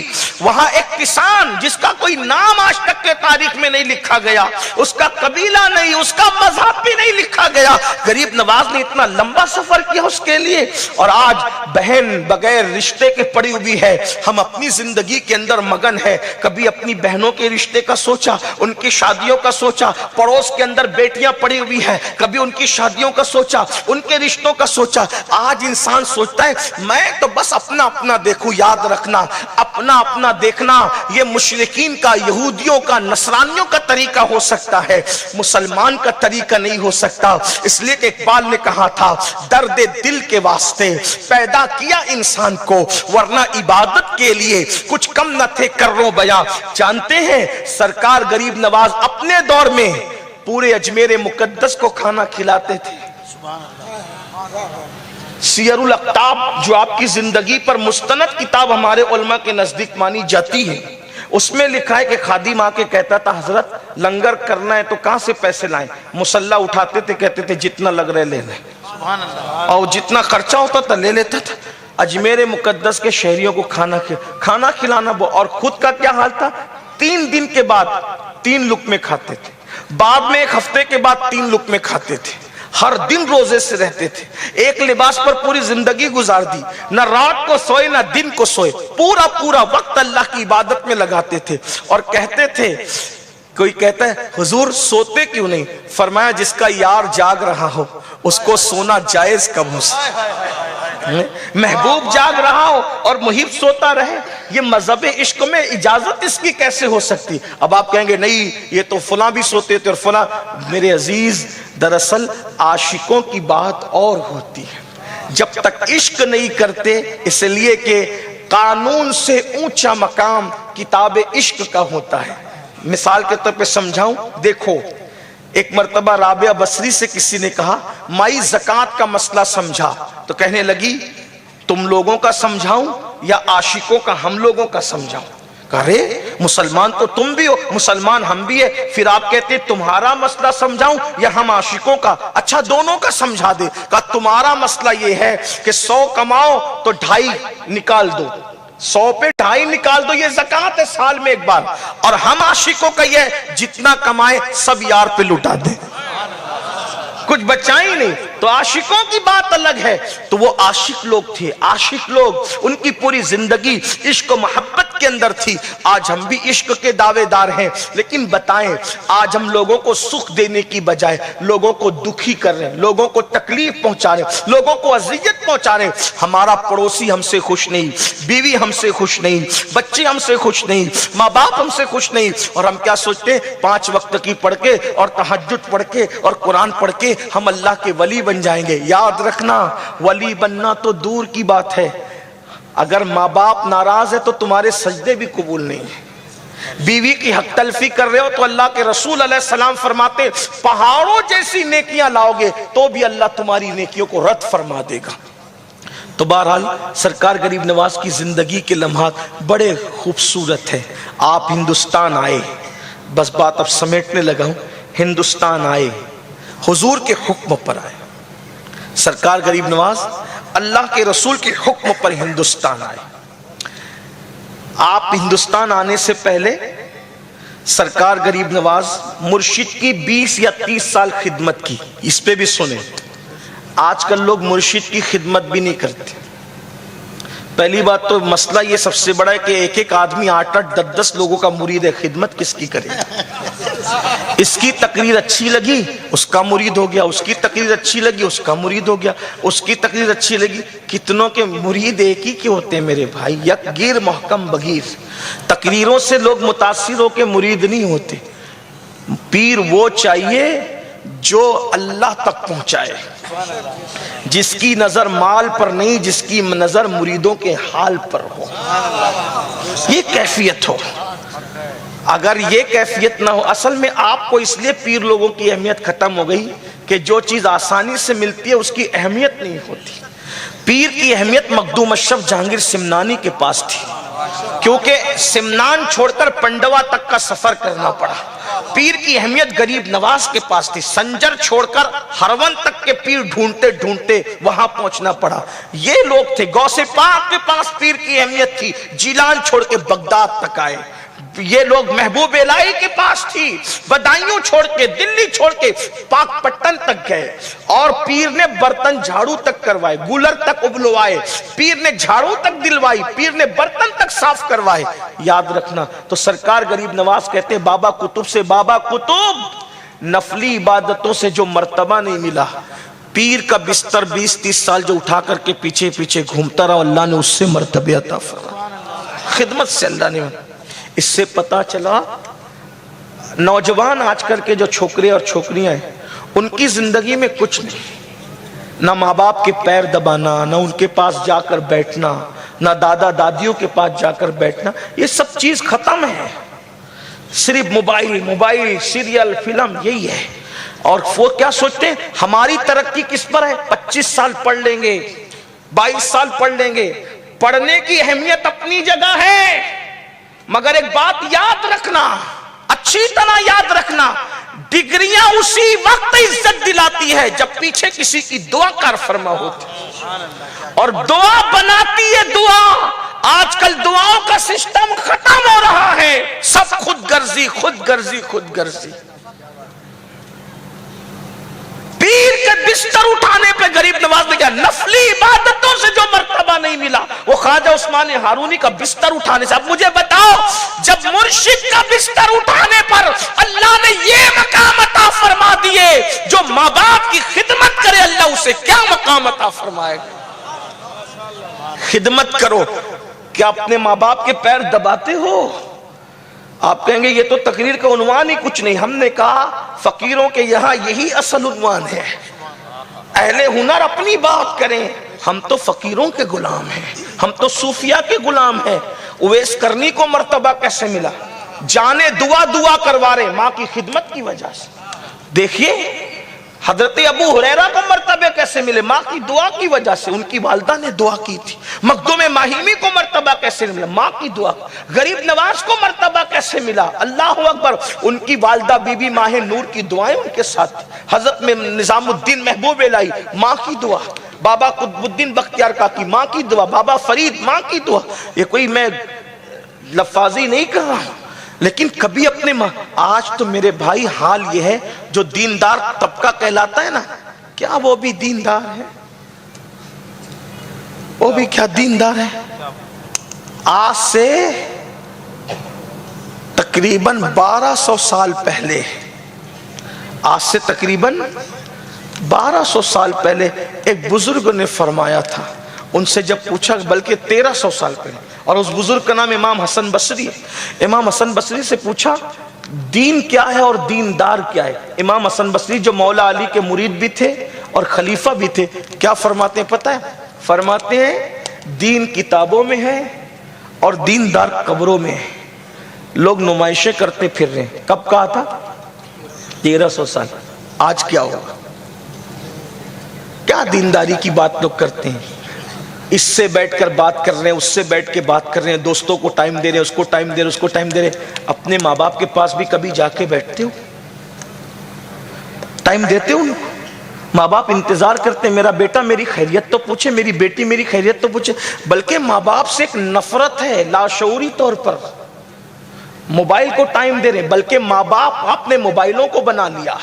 S1: وہاں ایک کسان جس کا کوئی نام آج تک کے تاریخ میں نہیں لکھا گیا، اس کا قبیلہ نہیں، اس کا مذہب بھی نہیں لکھا گیا، غریب نواز نے اتنا لمبا سفر کیا اس کے لیے، اور آج بہن بغیر رشتے کے پڑی ہوئی ہے۔ ہم اپنی زندگی کے اندر مگن ہے، کبھی اپنی بہنوں کے رشتے کا سوچا، ان کی شادیوں کا سوچا، پڑوس کے اندر بیٹیاں پڑی ہوئی ہے، کبھی ان کی شادیوں کا سوچا، ان کے رشتوں کا سوچا۔ آج انسان سوچتا ہے میں تو بس اپنا اپنا دیکھوں۔ یاد رکھنا، اپنا اپنا دیکھنا یہ مشرکین کا، یہودیوں کا، نصرانیوں کا طریقہ ہو سکتا ہے، مسلمان کا طریقہ نہیں ہو سکتا۔ اس لیے کہ اقبال نے کہا تھا درد دل کے واسطے پیدا کیا انسان کو، ورنہ عبادت کے لیے کچھ کم نہ تھے کرو بیاں۔ جانتے ہیں سرکار غریب نواز اپنے دور میں پورے اجمیر مقدس کو کھانا کھلاتے تھے۔ سیر الاقطاب جو آپ کی زندگی پر مستند کتاب ہمارے علماء کے نزدیک مانی جاتی ہے، اس میں لکھا ہے کہ خادم آ کے کہتا تھا حضرت لنگر کرنا ہے تو کہاں سے پیسے لائیں؟ مصلی اٹھاتے تھے، کہتے تھے جتنا لگ رہے لے لیں، اور جتنا خرچہ ہوتا تھا لے لیتا تھا۔ اجمیر مقدس کے شہریوں کو کھانا کھلانا، اور خود کا کیا حال تھا؟ 3 دن کے بعد 3 لقمے کھاتے تھے، بعد میں 1 ہفتے کے بعد 3 لقمے کھاتے تھے، ہر دن روزے سے رہتے تھے، ایک لباس پر پوری زندگی گزار دی، نہ رات کو سوئے نہ دن کو سوئے، پورا وقت اللہ کی عبادت میں لگاتے تھے۔ اور کہتے تھے، کوئی کہتا ہے حضور سوتے کیوں نہیں؟ فرمایا جس کا یار جاگ رہا ہو اس کو سونا جائز کب ہو سکتا؟ محبوب جاگ رہا ہو اور محب سوتا رہے، یہ مذہب عشق میں اجازت اس کی کیسے ہو سکتی؟ اب آپ کہیں گے نہیں یہ تو فلاں بھی سوتے تھے اور فلاں۔ میرے عزیز دراصل عاشقوں کی بات اور ہوتی ہے، جب تک عشق نہیں کرتے، اس لیے کہ قانون سے اونچا مقام کتاب عشق کا ہوتا ہے۔ مثال کے طور پہ سمجھاؤں، دیکھو ایک مرتبہ رابعہ بصری سے کسی نے کہا مائی زکوٰۃ کا مسئلہ سمجھا، تو کہنے لگی تم لوگوں کا سمجھاؤں یا عاشقوں کا ہم لوگوں کا سمجھاؤں؟ ارے مسلمان تو تم بھی ہو، مسلمان ہم بھی ہے، پھر آپ کہتے تمہارا مسئلہ سمجھاؤں یا ہم عاشقوں کا؟ اچھا دونوں کا سمجھا دے۔ کہا تمہارا مسئلہ یہ ہے کہ 100 کماؤ تو 2.5 نکال دو، 100 پہ 2.5 نکال دو، یہ زکوٰۃ ہے سال میں ایک بار۔ اور ہم عاشقوں کا یہ جتنا کمائے سب یار پہ لٹا دے، کچھ بچائیں ہی نہیں۔ تو عاشقوں کی بات الگ ہے، تو وہ عاشق لوگ تھے، عاشق لوگ، ان کی پوری زندگی عشق و محبت کے اندر تھی۔ آج ہم بھی عشق کے دعوے دار ہیں، لیکن بتائیں آج ہم لوگوں کو سکھ دینے کی بجائے لوگوں کو دکھی کر رہے ہیں، لوگوں کو تکلیف پہنچا رہے ہیں، لوگوں کو اذیت پہنچا رہے ہیں۔ ہمارا پڑوسی ہم سے خوش نہیں، بیوی ہم سے خوش نہیں، بچے ہم سے خوش نہیں، ماں باپ ہم سے خوش نہیں، اور ہم کیا سوچتے ہیں 5 وقت کی پڑھ کے اور تہجد پڑھ کے اور قرآن پڑھ کے ہم اللہ کے ولی بن جائیں گے۔ یاد رکھنا ولی بننا تو دور کی بات ہے، اگر ماں باپ ناراض ہے تو تمہارے سجدے بھی قبول نہیں ہیں۔ بیوی کی حق تلفی کر رہے ہو تو اللہ کے رسول علیہ السلام فرماتے پہاڑوں جیسی نیکیاں لاؤ گے تو بھی اللہ تمہاری نیکیوں کو رد فرما دے گا۔ تو بہرحال سرکار غریب نواز کی زندگی کے لمحات بڑے خوبصورت ہیں۔ آپ ہندوستان آئے، بس بات اب سمیٹنے لگا ہوں، ہندوستان آئے، حضور کے حکم پر آئے۔ سرکار غریب نواز اللہ کے رسول کے حکم پر ہندوستان آئے۔ آپ ہندوستان آنے سے پہلے سرکار غریب نواز مرشد کی 20 یا 30 سال خدمت کی۔ اس پہ بھی سنیں، آج کل لوگ مرشد کی خدمت بھی نہیں کرتے۔ پہلی بات تو مسئلہ یہ سب سے بڑا ہے کہ ایک ایک آدمی 8-8 10-10 لوگوں کا مرید ہے، خدمت کس کی کرے؟ اس کی تقریر اچھی لگی اس کا مرید ہو گیا، اس کی تقریر اچھی لگی اس کا مرید ہو گیا، اس کی تقریر اچھی لگی۔ کتنوں کے مرید ایک ہی کے ہوتے ہیں میرے بھائی، یک گیر محکم بغیر۔ تقریروں سے لوگ متاثر ہو کے مرید نہیں ہوتے۔ پیر وہ چاہیے جو اللہ تک پہنچائے، جس کی نظر مال پر نہیں، جس کی نظر مریدوں کے حال پر ہو، یہ کیفیت ہو۔ اگر یہ کیفیت نہ ہو، اصل میں آپ کو اس لیے پیر لوگوں کی اہمیت ختم ہو گئی کہ جو چیز آسانی سے ملتی ہے اس کی اہمیت نہیں ہوتی۔ پیر کی اہمیت مخدوم اشرف جہانگیر سمنانی کے پاس تھی، کیونکہ سمنان چھوڑ کر پنڈوا تک کا سفر کرنا پڑا۔ پیر کی اہمیت غریب نواز کے پاس تھی، سنجر چھوڑ کر ہرون تک کے پیر ڈھونڈتے ڈھونڈتے وہاں پہنچنا پڑا۔ یہ لوگ تھے۔ غوث پاک کے پاس پیر کی اہمیت تھی، جیلان چھوڑ کے بغداد تک آئے۔ یہ لوگ محبوب الہی کے پاس تھی، بدایوں چھوڑ کے دلی چھوڑ کے پاک پٹن تک گئے، اور پیر نے برتن جھاڑو تک کروائے، گولر تک ابلوائے، پیر نے جھاڑو تک دلوائی، پیر نے برتن تک صاف کروائے۔ یاد رکھنا تو سرکار غریب نواز کہتے بابا قطب سے، بابا قطب نفلی عبادتوں سے جو مرتبہ نہیں ملا، پیر کا بستر 20-30 سال جو اٹھا کر کے پیچھے پیچھے گھومتا رہا، اللہ نے اس سے مرتبہ عطا فرمایا، خدمت سے اللہ نے۔ اس سے پتا چلا نوجوان آج کل کے جو چھوکرے اور چھوکریاں ہیں ان کی زندگی میں کچھ نہیں، نہ ماں باپ کے پیر دبانا، نہ ان کے پاس جا کر بیٹھنا، نہ دادا دادیوں کے پاس جا کر بیٹھنا، یہ سب چیز ختم ہے۔ صرف موبائل سیریل فلم یہی ہے۔ اور وہ کیا سوچتے ہیں ہماری ترقی کس پر ہے؟ 25 سال پڑھ لیں گے، 22 سال پڑھ لیں گے۔ پڑھنے کی اہمیت اپنی جگہ ہے، مگر ایک بات یاد رکھنا، اچھی طرح یاد رکھنا، ڈگریاں اسی وقت عزت دلاتی ہے جب پیچھے کسی کی دعا کار فرما ہوتی، اور دعا بناتی ہے دعا۔ آج کل دعاؤں کا سسٹم ختم ہو رہا ہے، سب خود غرضی خود غرضی خود غرضی۔ پیر کے بستر اٹھانے پہ غریب نواز نے کہا نفلی عبادتوں سے جو مرتبہ نہیں ملا، وہ خواجہ عثمان ہارونی کا بستر اٹھانے سے۔ اب مجھے بتاؤ، جب مرشد کا بستر اٹھانے پر اللہ نے یہ مقام عطا فرما دیے، جو ماں باپ کی خدمت کرے اللہ اسے کیا مقام عطا فرمائے گا؟ خدمت کرو، کیا اپنے ماں باپ کے پیر دباتے ہو؟ آپ کہیں گے یہ تو تقریر کا عنوان ہی کچھ نہیں۔ ہم نے کہا فقیروں کے یہاں یہی اصل عنوان ہے، اہل ہنر اپنی بات کریں۔ ہم تو فقیروں کے غلام ہیں، ہم تو صوفیاء کے غلام ہیں۔ اویس کرنی کو مرتبہ کیسے ملا؟ جانے دعا کروا رہے ماں کی خدمت کی وجہ سے۔ دیکھیے حضرت ابو ہریرہ کو مرتبہ کیسے ملے؟ ماں کی دعا کی وجہ سے، ان کی والدہ نے دعا کی تھی۔ مخدوم ماہیمی کو مرتبہ کیسے ملا؟ ماں کی دعا۔ غریب نواز کو مرتبہ کیسے ملا؟ اللہ اکبر، ان کی والدہ بی بی ماہ نور کی دعائیں ان کے ساتھ تھی۔ حضرت میں نظام الدین محبوب الہی ماں کی دعا، بابا قطب الدین بختیار کاکی ماں کی دعا، بابا فرید ماں کی دعا۔ یہ کوئی میں لفاظی نہیں کر رہا ہوں، لیکن کبھی اپنے ماں۔ آج تو میرے بھائی حال یہ ہے، جو دیندار طبقہ کہلاتا ہے نا، کیا وہ بھی دیندار ہے؟ وہ بھی کیا دیندار ہے؟ آج سے تقریباً 1200 سال پہلے، آج سے تقریباً 1200 سال پہلے ایک بزرگ نے فرمایا تھا، ان سے جب پوچھا، بلکہ 1300 سال پہلے، اور اس بزرگ کا نام امام حسن بصری ہے۔ امام حسن بصری سے پوچھا دین کیا ہے اور دیندار کیا ہے؟ امام حسن بصری جو مولا علی کے مرید بھی تھے اور خلیفہ بھی تھے، کیا فرماتے ہیں پتہ ہے؟ فرماتے ہیں دین کتابوں میں ہے اور دیندار قبروں میں ہے۔ لوگ نمائشیں کرتے پھر رہے ہیں. کب کہا تھا؟ 1300 سال. آج کیا ہوگا؟ کیا دینداری کی بات لوگ کرتے ہیں. اس سے بیٹھ کر بات کر رہے ہیں، اس سے بیٹھ کے بات کر رہے ہیں، دوستوں کو ٹائم دے رہے ہیں، اس کو ٹائم دے رہے ہیں، اس کو ٹائم دے رہے ہیں. اپنے ماں باپ کے پاس بھی کبھی جا کے بیٹھتے ہو؟ ٹائم دیتے ہو ان کو؟ ماں باپ انتظار کرتے ہیں میرا بیٹا میری خیریت تو پوچھے، میری بیٹی میری خیریت تو پوچھے. بلکہ ماں باپ سے ایک نفرت ہے لاشعوری طور پر. موبائل کو ٹائم دے رہے ہیں، بلکہ ماں باپ اپنے موبائلوں کو بنا لیا.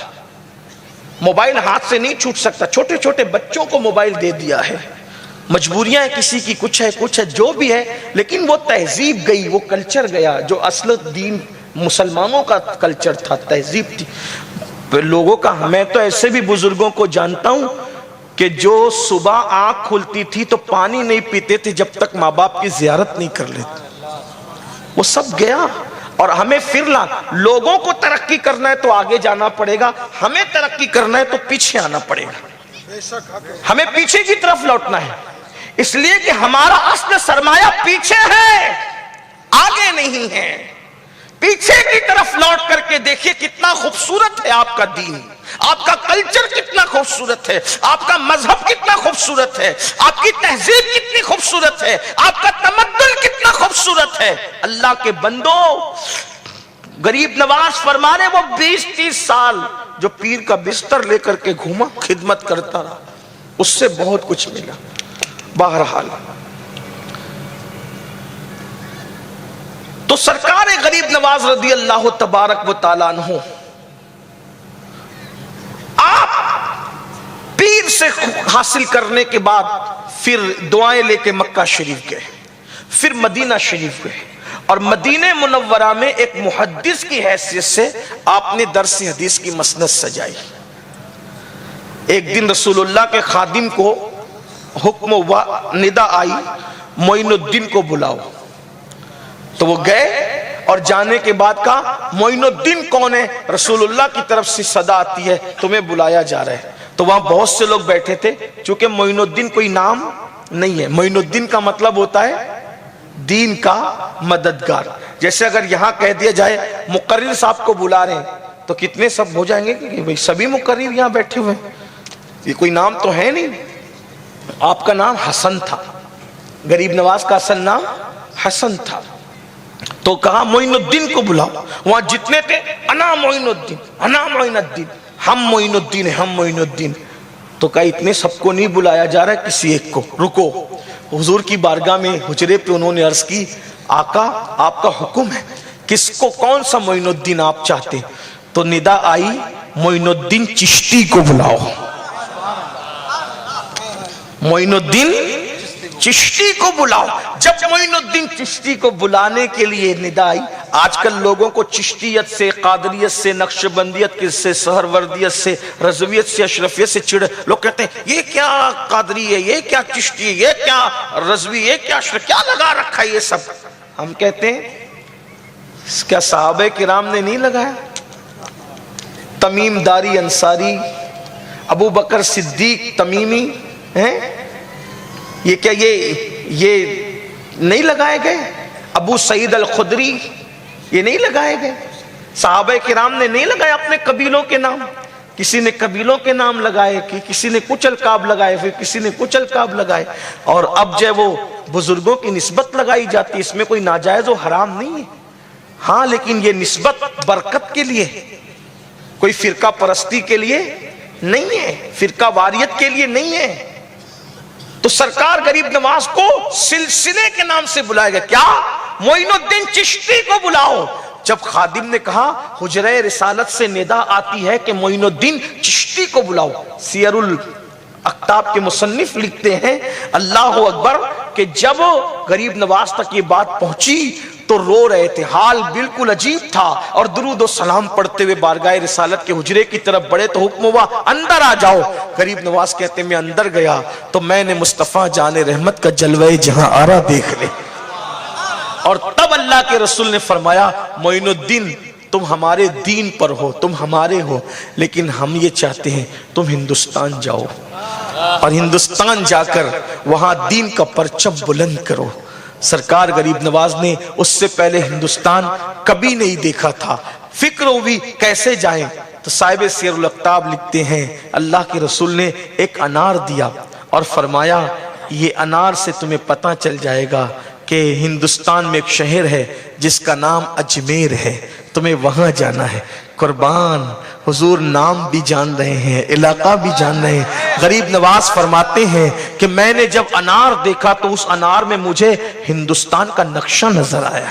S1: موبائل ہاتھ سے نہیں چھوٹ سکتا. چھوٹے چھوٹے بچوں کو موبائل دے دیا ہے. مجبوریاں ہیں کسی کی، کچھ ہے جو بھی ہے، لیکن وہ تہذیب گئی، وہ کلچر گیا جو اصل دین مسلمانوں کا کلچر تھا، تہذیب تھی لوگوں کا. میں تو ایسے بھی بزرگوں کو جانتا ہوں کہ جو صبح آنکھ کھلتی تھی تو پانی نہیں پیتے تھے جب تک ماں باپ کی زیارت نہیں کر لیتے. وہ سب گیا اور ہمیں پھر لوگوں کو ترقی کرنا ہے تو آگے جانا پڑے گا، ہمیں ترقی کرنا ہے تو پیچھے آنا پڑے گا. ہمیں پیچھے کی طرف لوٹنا ہے، اس لیے کہ ہمارا اصل سرمایہ پیچھے ہے، آگے نہیں ہے. پیچھے کی طرف لوٹ کر کے دیکھیے کتنا خوبصورت ہے آپ کا دین، آپ کا کلچر کتنا خوبصورت ہے، آپ کا مذہب کتنا خوبصورت ہے، آپ کی تہذیب کتنی خوبصورت ہے، آپ کا تمدن کتنا خوبصورت ہے. اللہ کے بندو، غریب نواز فرما رہے وہ 20-30 سال جو پیر کا بستر لے کر کے گھوما، خدمت کرتا رہا، اس سے بہت کچھ ملا. بہرحال تو سرکار غریب نواز رضی اللہ تبارک و تعالیٰ عنہ آپ پیر سے حاصل کرنے کے بعد پھر دعائیں لے کے مکہ شریف گئے، پھر مدینہ شریف گئے، اور مدینہ منورہ میں ایک محدث کی حیثیت سے آپ نے درس حدیث کی مسند سجائی. ایک دن رسول اللہ کے خادم کو حکم و ندا آئی معین الدین کو بلاؤ. تو وہ گئے اور جانے کے بعد کہا معین الدین کون ہے؟ رسول اللہ کی طرف سے صدا آتی ہے تمہیں بلایا جا رہا ہے. تو وہاں بہت سے لوگ بیٹھے تھے، چونکہ معین الدین کوئی نام نہیں ہے. معین الدین کا مطلب ہوتا ہے دین کا مددگار. جیسے اگر یہاں کہہ دیا جائے مقرر صاحب کو بلا رہے ہیں تو کتنے سب ہو جائیں گے کہ بھئی سبھی مقرر یہاں بیٹھے ہوئے ہیں، یہ کوئی نام تو ہے نہیں. آپ کا نام حسن تھا، غریب نواز کا اصل نام حسن تھا. تو کہا معین الدین کو بلاؤ. وہاں جتنے تھے انا معین الدین، انا معین الدین، ہم معین الدین، ہم معین الدین. تو کہا اتنے سب کو نہیں بلایا جا رہا ہے، کسی ایک کو. رکو. حضور کی بارگاہ میں حجرے پہ انہوں نے عرض کی آقا آپ کا حکم ہے، کس کو کون سا معین الدین آپ چاہتے؟ تو ندا آئی معین الدین چشتی کو بلاؤ. معین الدین چشتی کو بلاؤ. جب معین الدین چشتی کو بلانے کے لیے ندا آئی، آج کل لوگوں کو چشتیت سے، قادریت سے، نقشبندیت سے، سہروردیت سے، رضویت سے، اشرفیت سے چڑ. لوگ کہتے ہیں یہ کیا قادری ہے، یہ کیا چشتی ہے، یہ کیا رضوی، یہ کیا اشرف، کیا لگا رکھا ہے یہ سب. ہم کہتے ہیں کیا صحابہ کرام نے نہیں لگایا؟ تمیم داری انصاری، ابو بکر صدیق تمیمی ہیں، یہ کیا یہ نہیں لگائے گئے؟ ابو سعید الخدری یہ نہیں لگائے گئے؟ صحابہ کرام نے نہیں لگائے اپنے قبیلوں کے نام؟ کسی نے قبیلوں کے نام لگائے، کسی نے کچھ القاب لگائے، پھر کسی نے کچھ القاب لگائے. اور اب جو وہ بزرگوں کی نسبت لگائی جاتی ہے، اس میں کوئی ناجائز و حرام نہیں ہے. ہاں لیکن یہ نسبت برکت کے لیے، کوئی فرقہ پرستی کے لیے نہیں ہے، فرقہ واریت کے لیے نہیں ہے. تو سرکار غریب نواز کو سلسلے کے نام سے بلایا گیا. کیا؟ معین الدین چشتی کو بلاؤ. جب خادم نے کہا حجرہ رسالت سے ندا آتی ہے کہ معین الدین چشتی کو بلاؤ. سیر الاقطاب کے مصنف لکھتے ہیں اللہ اکبر کہ جب غریب نواز تک یہ بات پہنچی تو رو رہے تھے، حال بالکل عجیب تھا، اور درود و سلام پڑھتے ہوئے بارگاہ رسالت کے حجرے کی طرف بڑھے تو حکم ہوا اندر آ جاؤ. غریب نواز کہتے میں اندر گیا تو میں نے مصطفیٰ جان رحمت کا جلوہ جہاں آرا دیکھ لے. اور تب اللہ کے رسول نے فرمایا معین الدین تم ہمارے دین پر ہو، تم ہمارے ہو، لیکن ہم یہ چاہتے ہیں تم ہندوستان جاؤ اور ہندوستان جا کر وہاں دین کا پرچم بلند کرو. سرکار غریب نواز نے اس سے پہلے ہندوستان کبھی نہیں دیکھا تھا، فکر ہوئی کیسے جائیں، تو صاحب سیر الاقتاب لکھتے ہیں اللہ کے رسول نے ایک انار دیا اور فرمایا یہ انار سے تمہیں پتہ چل جائے گا کہ ہندوستان میں ایک شہر ہے جس کا نام اجمیر ہے، تمہیں وہاں جانا ہے۔ قربان حضور نام بھی جان رہے ہیں، علاقہ بھی جان رہے ہیں۔ غریب نواز فرماتے ہیں کہ میں نے جب انار دیکھا تو اس انار میں مجھے ہندوستان کا نقشہ نظر آیا،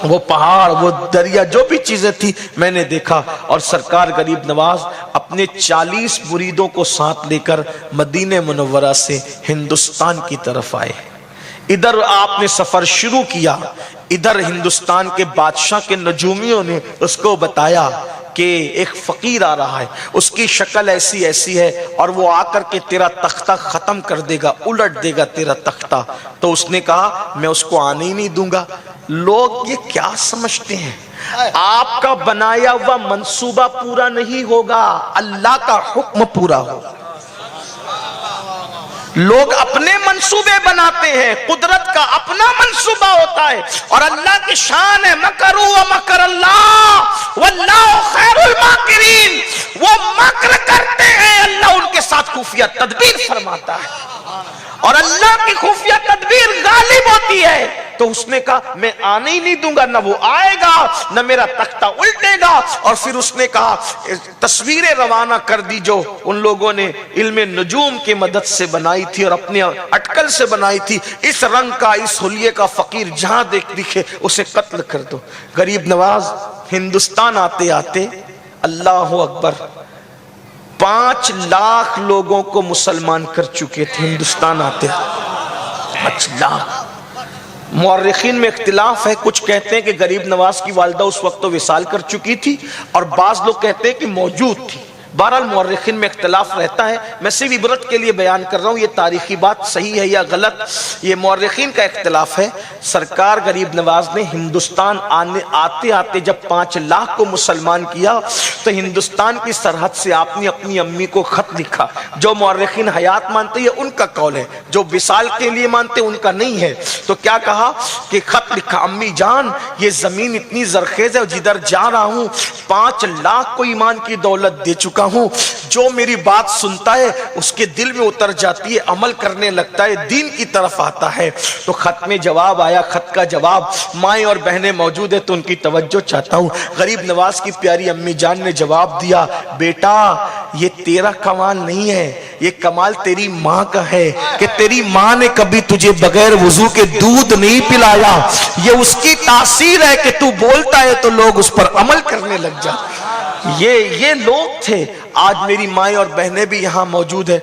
S1: وہ پہاڑ، وہ دریا، جو بھی چیزیں تھی میں نے دیکھا۔ اور سرکار غریب نواز اپنے 40 مریدوں کو ساتھ لے کر مدینہ منورہ سے ہندوستان کی طرف آئے۔ ادھر آپ نے سفر شروع کیا، ادھر ہندوستان کے بادشاہ کے نجومیوں نے اس کو بتایا کہ ایک فقیر آ رہا ہے، اس کی شکل ایسی ایسی ہے اور وہ آ کر کے تیرا تختہ ختم کر دے گا، الٹ دے گا تیرا تختہ۔ تو اس نے کہا میں اس کو آنے ہی نہیں دوں گا۔ لوگ یہ کیا سمجھتے ہیں؟ آپ کا بنایا ہوا منصوبہ پورا نہیں ہوگا، اللہ کا حکم پورا ہوگا۔ لوگ اپنے منصوبے بناتے ہیں، قدرت کا اپنا منصوبہ ہوتا ہے، اور اللہ کی شان ہے مکروا ومکر اللہ واللہ خیر الماکرین۔ وہ مکر کرتے ہیں، اللہ ان کے ساتھ خفیہ تدبیر فرماتا ہے، اور اللہ کی خفیہ تدبیر غالب ہوتی ہے۔ تو اس نے کہا میں آنے ہی نہیں دوں گا، نہ وہ آئے گا نہ میرا تختہ الٹے گا۔ اور پھر اس نے کہا تصویریں روانہ کر دی جو ان لوگوں نے علم نجوم کی مدد سے بنائی تھی اور اپنے اٹکل سے بنائی تھی، اس رنگ کا، اس حلیے کا فقیر جہاں دکھے اسے قتل کر دو۔ غریب نواز ہندوستان آتے آتے اللہ اکبر 5 لاکھ لوگوں کو مسلمان کر چکے تھے ہندوستان آتے۔ 5 لاکھ۔ مورخین میں اختلاف ہے، کچھ کہتے ہیں کہ غریب نواز کی والدہ اس وقت تو وصال کر چکی تھی، اور بعض لوگ کہتے ہیں کہ موجود تھی۔ بہرحال مورخین میں اختلاف رہتا ہے، میں صرف عبرت کے لیے بیان کر رہا ہوں، یہ تاریخی بات صحیح ہے یا غلط یہ مورخین کا اختلاف ہے۔ سرکار غریب نواز نے ہندوستان آتے آتے جب 5 لاکھ کو مسلمان کیا تو ہندوستان کی سرحد سے آپ نے اپنی امی کو خط لکھا۔ جو مورخین حیات مانتے ہیں ان کا قول ہے، جو وصال کے لیے مانتے ان کا نہیں ہے۔ تو کیا کہا کہ خط لکھا، امی جان یہ زمین اتنی زرخیز ہے، جدھر جا رہا ہوں 5 لاکھ کو ایمان کی دولت دے چکا ہوں، جو میری بات سنتا ہے اس کے دل میں اتر جاتی ہے، عمل کرنے لگتا ہے، دین کی طرف آتا ہے۔ تو خط میں جواب آیا، خط کا جواب، مائیں اور بہنیں موجود ہیں تو ان کی توجہ چاہتا ہوں۔ غریب نواز کی پیاری امی جان نے جواب دیا، بیٹا یہ تیرا کمال نہیں ہے، یہ کمال تیری ماں کا ہے کہ تیری ماں نے کبھی تجھے بغیر وضو کے دودھ نہیں پلایا، یہ اس کی تاثیر ہے کہ تو بولتا ہے تو لوگ اس پر عمل کرنے لگ جاتے۔ یہ لوگ تھے۔ آج میری مائیں اور بہنیں بھی یہاں موجود ہیں،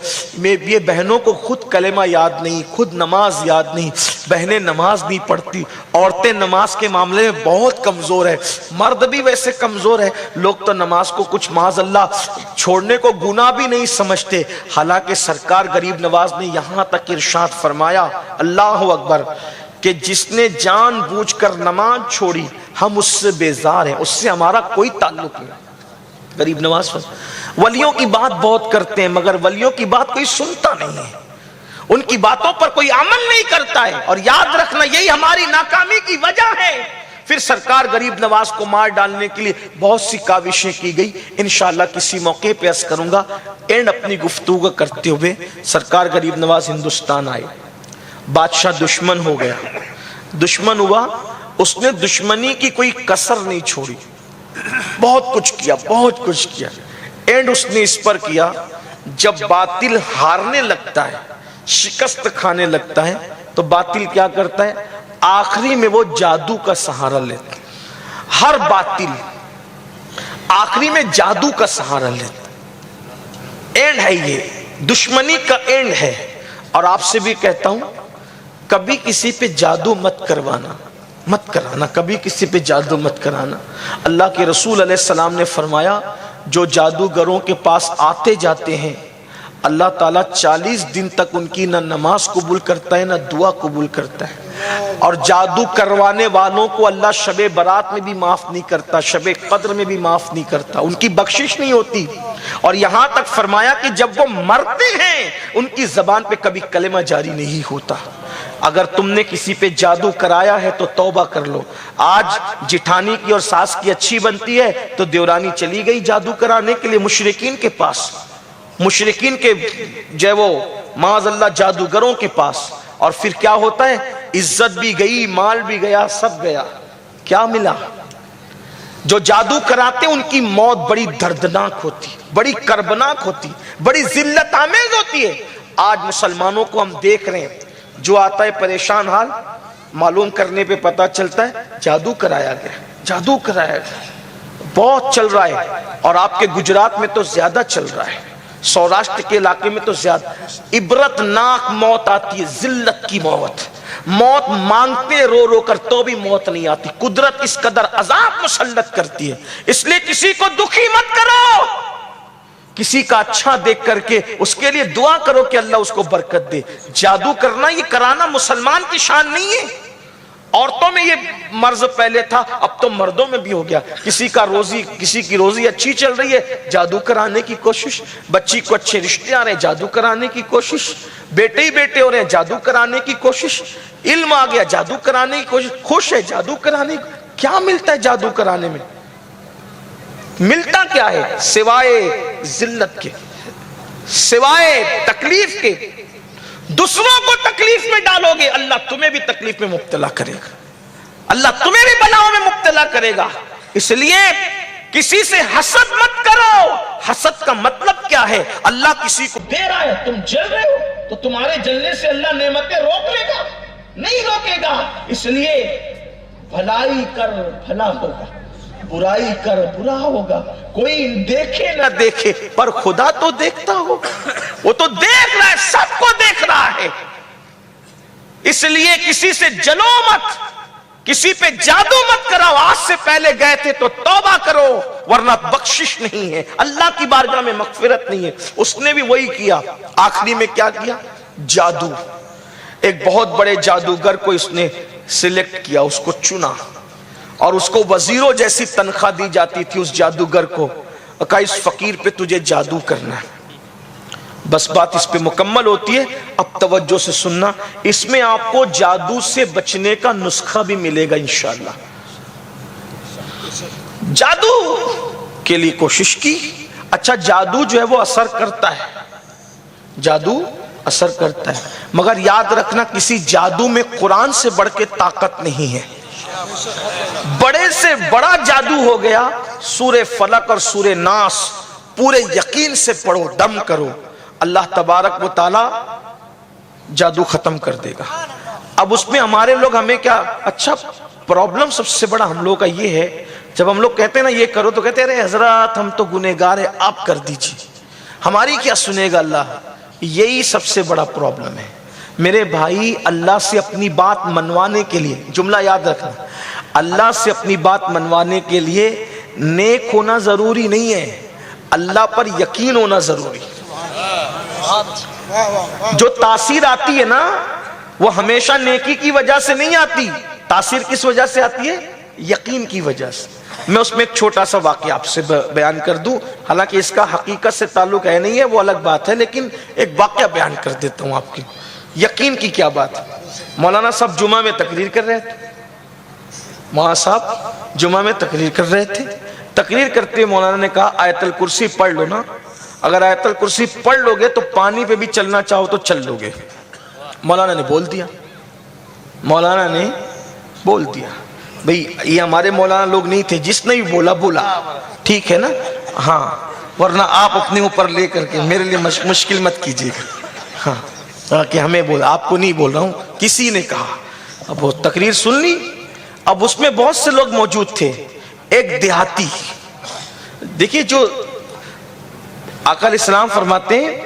S1: یہ بہنوں کو خود کلمہ یاد نہیں، خود نماز یاد نہیں، بہنیں نماز نہیں پڑھتی، عورتیں نماز کے معاملے میں بہت کمزور ہے، مرد بھی ویسے کمزور ہے۔ لوگ تو نماز کو کچھ معاذ اللہ چھوڑنے کو گناہ بھی نہیں سمجھتے، حالانکہ سرکار غریب نواز نے یہاں تک ارشاد فرمایا، اللہ اکبر، کہ جس نے جان بوجھ کر نماز چھوڑی ہم اس سے بیزار ہیں، اس سے ہمارا کوئی تعلق نہیں۔ غریب نواز ولیوں کی بات بہت کرتے ہیں مگر ولیوں کی بات کوئی سنتا نہیں ہے، ان کی باتوں پر کوئی عمل نہیں کرتا ہے، اور یاد رکھنا یہی ہماری ناکامی کی وجہ ہے۔ پھر سرکار غریب نواز کو مار ڈالنے کے لیے بہت سی کاوشیں کی گئی، انشاءاللہ کسی موقع پہ عرض کروں گا۔ اینڈ اپنی گفتگو کرتے ہوئے سرکار غریب نواز ہندوستان آئے، بادشاہ دشمن ہو گیا، دشمن ہوا، اس نے دشمنی کی کوئی کسر نہیں چھوڑی، بہت کچھ کیا، بہت کچھ کیا۔ اینڈ اس نے اس پر کیا، جب باطل ہارنے لگتا ہے، شکست کھانے لگتا ہے تو باطل کیا کرتا ہے، آخری میں وہ جادو کا سہارا لیتا ہے۔ ہر باطل آخری میں جادو کا سہارا لیتا ہے۔ اینڈ ہے یہ دشمنی کا اینڈ ہے۔ اور آپ سے بھی کہتا ہوں کبھی کسی پہ جادو مت کروانا، مت کرانا، کبھی کسی پہ جادو مت کرانا۔ اللہ کے رسول علیہ السلام نے فرمایا جو جادوگروں کے پاس آتے جاتے ہیں اللہ تعالیٰ 40 دن تک ان کی نہ نماز قبول کرتا ہے نہ دعا قبول کرتا ہے۔ اور جادو کروانے والوں کو اللہ شب برات میں بھی معاف نہیں کرتا، شب قدر میں بھی معاف نہیں کرتا، ان کی بخشش نہیں ہوتی۔ اور یہاں تک فرمایا کہ جب وہ مرتے ہیں ان کی زبان پہ کبھی کلمہ جاری نہیں ہوتا۔ اگر تم نے کسی پہ جادو کرایا ہے تو توبہ کر لو۔ آج جٹھانی کی اور ساس کی اچھی بنتی ہے تو دیورانی چلی گئی جادو کرانے کے لیے مشرکین کے پاس، مشرکین کے جو وہ معاذ اللہ جادوگروں کے پاس، اور پھر کیا ہوتا ہے؟ عزت بھی گئی، مال بھی گیا، سب گیا۔ کیا ملا؟ جو جادو کراتے ان کی موت بڑی دردناک ہوتی، بڑی کربناک ہوتی، بڑی ذلت آمیز ہوتی ہے۔ آج مسلمانوں کو ہم دیکھ رہے ہیں، جو آتا ہے پریشان حال، معلوم کرنے پہ پتا چلتا ہے جادو کرایا گیا، جادو کرایا گیا، بہت چل رہا ہے۔ اور آپ کے گجرات میں تو زیادہ چل رہا ہے، سوراشٹر کے علاقے میں تو زیادہ۔ عبرت ناک موت آتی ہے، ذلت کی موت، موت مانگتے رو رو کر تو بھی موت نہیں آتی۔ قدرت اس قدر عذاب مسلط کرتی ہے، اس لیے کسی کو دکھی مت کرو، کسی کا اچھا دیکھ کر کے اس کے لیے دعا کرو کہ اللہ اس کو برکت دے۔ جادو کرنا، یہ کرانا مسلمان کی شان نہیں ہے۔ عورتوں میں یہ مرض پہلے تھا، اب تو مردوں میں بھی ہو گیا۔ کسی کی روزی اچھی چل رہی ہے، جادو کرانے کی کوشش، بچی کو اچھے رشتے آ رہے ہیں، جادو کرانے کی کوشش، بیٹے ہی بیٹے ہو رہے ہیں، جادو کرانے کی کوشش، علم آ گیا، جادو کرانے کی کوشش، خوش ہے جادو کرانے کی۔ کیا ملتا ہے جادو کرانے میں؟ ملتا کیا ہے سوائے ذلت کے، سوائے تکلیف کے؟ دوسروں کو تکلیف میں ڈالو گے، اللہ تمہیں بھی تکلیف میں مبتلا کرے گا، اللہ تمہیں بھی بلاؤں میں مبتلا کرے گا۔ اس لیے کسی سے حسد مت کرو۔ حسد کا مطلب کیا ہے؟ اللہ کسی کو دے رہا ہے، تم جل رہے ہو تو تمہارے جلنے سے اللہ نعمتیں روک لے گا؟ نہیں روکے گا۔ اس لیے بھلائی کر بھلا ہوگا، برائی کر برا ہوگا۔ کوئی دیکھے نہ دیکھے پر خدا تو دیکھتا ہوگا، وہ تو دیکھ رہا ہے، سب کو دیکھ رہا ہے۔ اس لیے کسی سے جلو مت، کسی پہ جادو مت کراؤ۔ آج سے پہلے گئے تھے تو توبہ کرو، ورنہ بخشش نہیں ہے، اللہ کی بارگاہ میں مغفرت نہیں ہے۔ اس نے بھی وہی کیا، آخری میں کیا کیا؟ جادو۔ ایک بہت بڑے جادوگر کو اس نے سلیکٹ کیا، اس کو چنا، اور اس کو وزیروں جیسی تنخواہ دی جاتی تھی اس جادوگر کو۔ کہا اس فقیر پہ تجھے جادو کرنا ہے۔ بس بات اس پہ مکمل ہوتی ہے، اب توجہ سے سننا، اس میں آپ کو جادو سے بچنے کا نسخہ بھی ملے گا انشاءاللہ۔ جادو کے لیے کوشش کی، اچھا جادو جو ہے وہ اثر کرتا ہے، جادو اثر کرتا ہے، مگر یاد رکھنا کسی جادو میں قرآن سے بڑھ کے طاقت نہیں ہے۔ بڑے سے بڑا جادو ہو گیا، سورہ فلق اور سورہ ناس پورے یقین سے پڑھو، دم کرو، اللہ تبارک و تعالی جادو ختم کر دے گا۔ اب اس میں ہمارے لوگ ہمیں کیا، اچھا پرابلم سب سے بڑا ہم لوگ کا یہ ہے، جب ہم لوگ کہتے ہیں نا یہ کرو تو کہتے ہیں ارے حضرات ہم تو گنہگار ہیں، آپ کر دیجیے، ہماری کیا سنے گا اللہ۔ یہی سب سے بڑا پرابلم ہے میرے بھائی۔ اللہ سے اپنی بات منوانے کے لیے، جملہ یاد رکھنا، اللہ سے اپنی بات منوانے کے لیے نیک ہونا ضروری نہیں ہے، اللہ پر یقین ہونا ضروری۔ جو تاثیر آتی ہے نا وہ ہمیشہ نیکی کی وجہ سے نہیں آتی، تاثیر کس وجہ سے آتی ہے؟ یقین کی وجہ سے۔ میں اس میں ایک چھوٹا سا واقعہ آپ سے بیان کر دوں، حالانکہ اس کا حقیقت سے تعلق ہے نہیں ہے، وہ الگ بات ہے، لیکن ایک واقعہ بیان کر دیتا ہوں آپ کی۔ یقین کی کیا بات ہے؟ مولانا صاحب جمعہ میں تقریر کر رہے تھے، مولانا صاحب جمعہ میں تقریر کر رہے تھے، تقریر کرتے مولانا نے کہا آیت الکرسی پڑھ لو نا، اگر آیت الکرسی پڑھ لو گے تو پانی پہ بھی چلنا چاہو تو چل لو گے۔ مولانا نے بول دیا، مولانا نے بول دیا، بھئی یہ ہمارے مولانا لوگ نہیں تھے، جس نے بھی بولا بولا ٹھیک ہے نا، ہاں، ورنہ آپ اپنے اوپر لے کر کے میرے لیے مشکل مت کیجیے گا، ہاں کہ ہمیں بولا، آپ کو نہیں بول رہا ہوں، کسی نے کہا۔ اب وہ تقریر سن لی، اب اس میں بہت سے لوگ موجود تھے، ایک دیہاتی، دیکھیے جو آقا علیہ السلام فرماتے ہیں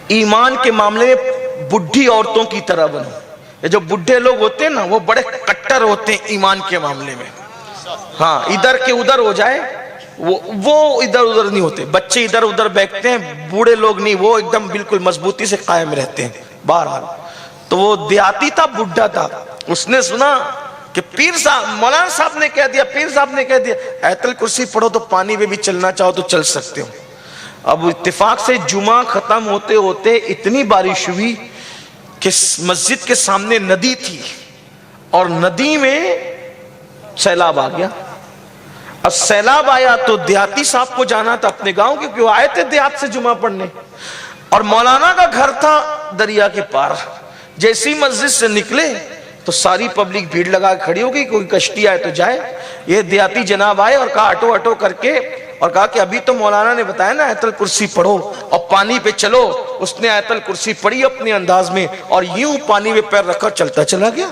S1: ایمان کے معاملے میں بڈھی عورتوں کی طرح بنو۔ یہ جو بڈھے لوگ ہوتے ہیں نا وہ بڑے کٹر ہوتے ہیں ایمان کے معاملے میں، ہاں ادھر کے ادھر ہو جائے وہ ادھر ادھر نہیں ہوتے، بچے ادھر ادھر بیٹھتے ہیں، بوڑھے لوگ نہیں، وہ ایک دم بالکل مضبوطی سے قائم رہتے ہیں۔ بہرحال تو وہ دیہاتی تھا, بڈھا تھا, اس نے سنا کہ پیر صاحب, مولانا صاحب نے کہہ دیا, پیر صاحب نے کہہ دیا آیت الکرسی پڑھو تو پانی میں بھی چلنا چاہو تو چل سکتے ہو. اب اتفاق سے جمعہ ختم ہوتے ہوتے اتنی بارش ہوئی کہ مسجد کے سامنے ندی تھی اور ندی میں سیلاب آ گیا. اب سیلاب آیا تو دیہاتی صاحب کو جانا تھا اپنے گاؤں, کیونکہ وہ آئے تھے دیہات سے جمعہ پڑھنے, اور مولانا کا گھر تھا دریا کے پار. جیسی مسجد سے نکلے تو ساری پبلک بھیڑ لگا کھڑی ہو گئی, کوئی کشتی آئے تو جائے. یہ دیہاتی جناب آئے اور کہا ہٹو ہٹو کر کے, اور کہا کہ ابھی تو مولانا نے بتایا نا آیت الکرسی پڑھو اور پانی پہ چلو. اس نے آیت الکرسی پڑھی اپنے انداز میں اور یوں پانی میں پیر رکھا چلتا چلا گیا.